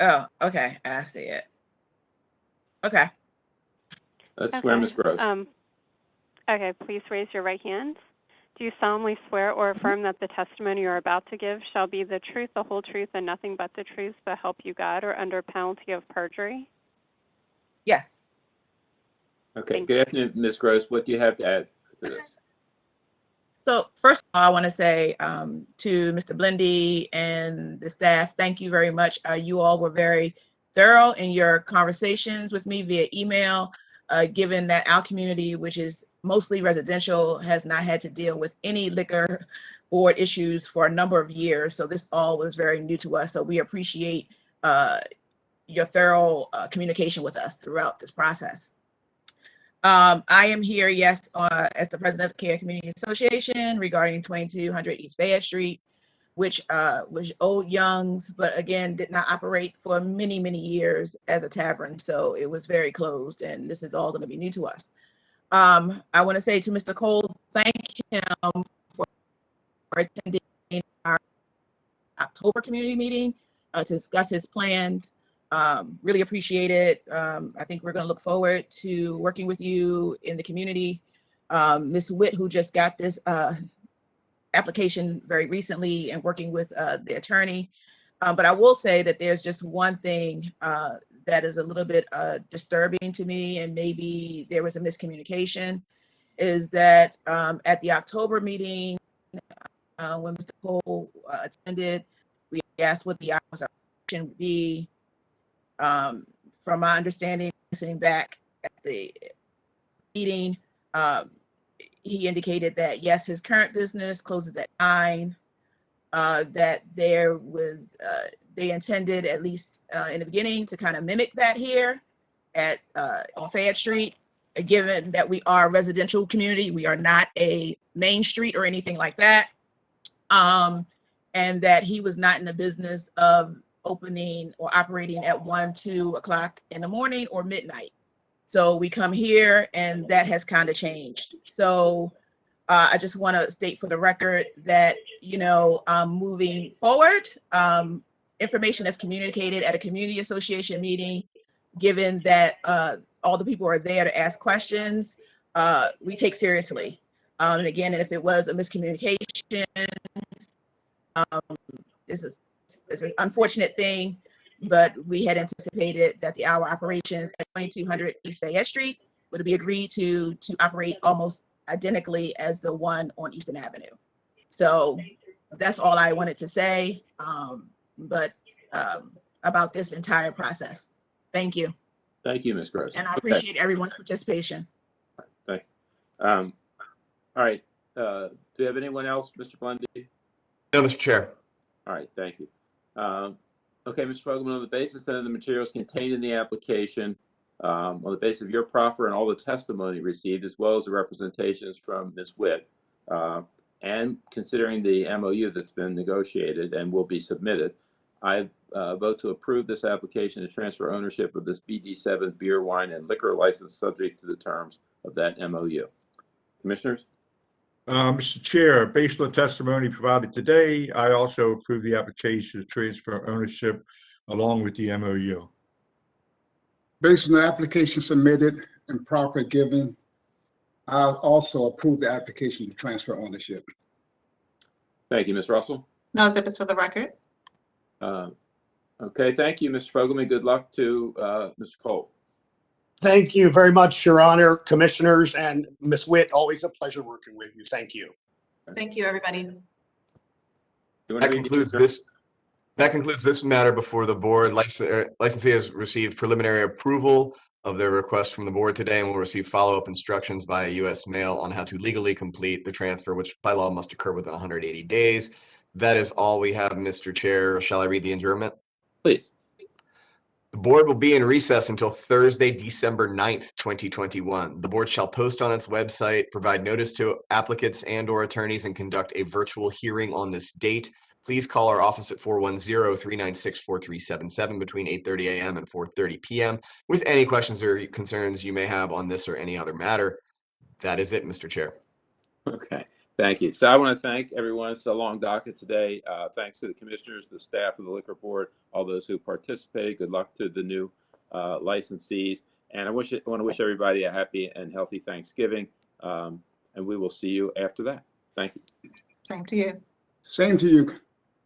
Oh, okay. I see it. Okay. Let's swear Ms. Gross. Okay, please raise your right hand. Do you solemnly swear or affirm that the testimony you are about to give shall be the truth, the whole truth, and nothing but the truth, so help you God, or under penalty of perjury? Yes. Okay, good afternoon, Ms. Gross. What do you have to add to this? So first of all, I want to say to Mr. Blindy and the staff, thank you very much. You all were very thorough in your conversations with me via email, given that our community, which is mostly residential, has not had to deal with any liquor board issues for a number of years. So this all was very new to us. So we appreciate your thorough communication with us throughout this process. I am here, yes, as the president of the Care Community Association regarding 2200 East Fayette Street, which was Old Young's, but again, did not operate for many, many years as a tavern. So it was very closed, and this is all going to be new to us. I want to say to Mr. Cole, thank him for attending our October community meeting to discuss his plans Really appreciate it. I think we're going to look forward to working with you in the community. Ms. Witt, who just got this application very recently, and working with the attorney. But I will say that there's just one thing that is a little bit disturbing to me, and maybe there was a miscommunication, is that at the October meeting, when Mr. Cole attended, we asked what the hours of operation would be. From my understanding, listening back at the meeting, he indicated that yes, his current business closes at 9, that there was, they intended, at least in the beginning, to kind of mimic that here at on Fayette Street. Given that we are a residential community, we are not a main street or anything like that. And that he was not in the business of opening or operating at 1, 2 o'clock in the morning or midnight. So we come here and that has kind of changed. So I just want to state for the record that, you know, moving forward, information that's communicated at a community association meeting, given that all the people are there to ask questions, we take seriously. And again, if it was a miscommunication, this is an unfortunate thing, but we had anticipated that the hour operations at 2200 East Fayette Street would be agreed to operate almost identically as the one on Eastern Avenue. So that's all I wanted to say, about this entire process. Thank you. Thank you, Ms. Gross. And I appreciate everyone's participation. Thank you. All right. Do you have anyone else, Mr. Blendy? No, Mr. Chair. All right, thank you. Okay, Mr. Fogelman, on the basis then of the materials contained in the application, on the basis of your proffer and all the testimony received, as well as the representations from Ms. Witt, and considering the MOU that's been negotiated and will be submitted, I vote to approve this application to transfer ownership of this BD7 beer, wine, and liquor license subject to the terms of that MOU. Commissioners? Mr. Chair, based on the testimony provided today, I also approve the application to transfer ownership along with the MOU. Based on the application submitted and proper given, I also approve the application to transfer ownership. Thank you, Ms. Russell. No exhibits for the record. Okay, thank you, Mr. Fogelman. Good luck to Mr. Cole. Thank you very much, Your Honor, Commissioners, and Ms. Witt. Always a pleasure working with you. Thank you. Thank you, everybody. That concludes this matter before the board. Licensee has received preliminary approval of their request from the board today and will receive follow-up instructions via U.S. mail on how to legally complete the transfer, which by law must occur within 180 days. That is all we have, Mr. Chair. Shall I read the adjournment? Please. The board will be in recess until Thursday, December 9th, 2021. The board shall post on its website, provide notice to applicants and/or attorneys, and conduct a virtual hearing on this date. Please call our office at 410-396-4377 between 8:30 a.m. and 4:30 p.m. with any questions or concerns you may have on this or any other matter. That is it, Mr. Chair. Okay, thank you. So I want to thank everyone. It's a long docket today. Thanks to the commissioners, the staff of the liquor board, all those who participated. Good luck to the new licensees. And I want to wish everybody a happy and healthy Thanksgiving. And we will see you after that. Thank you. Same to you. Same to you.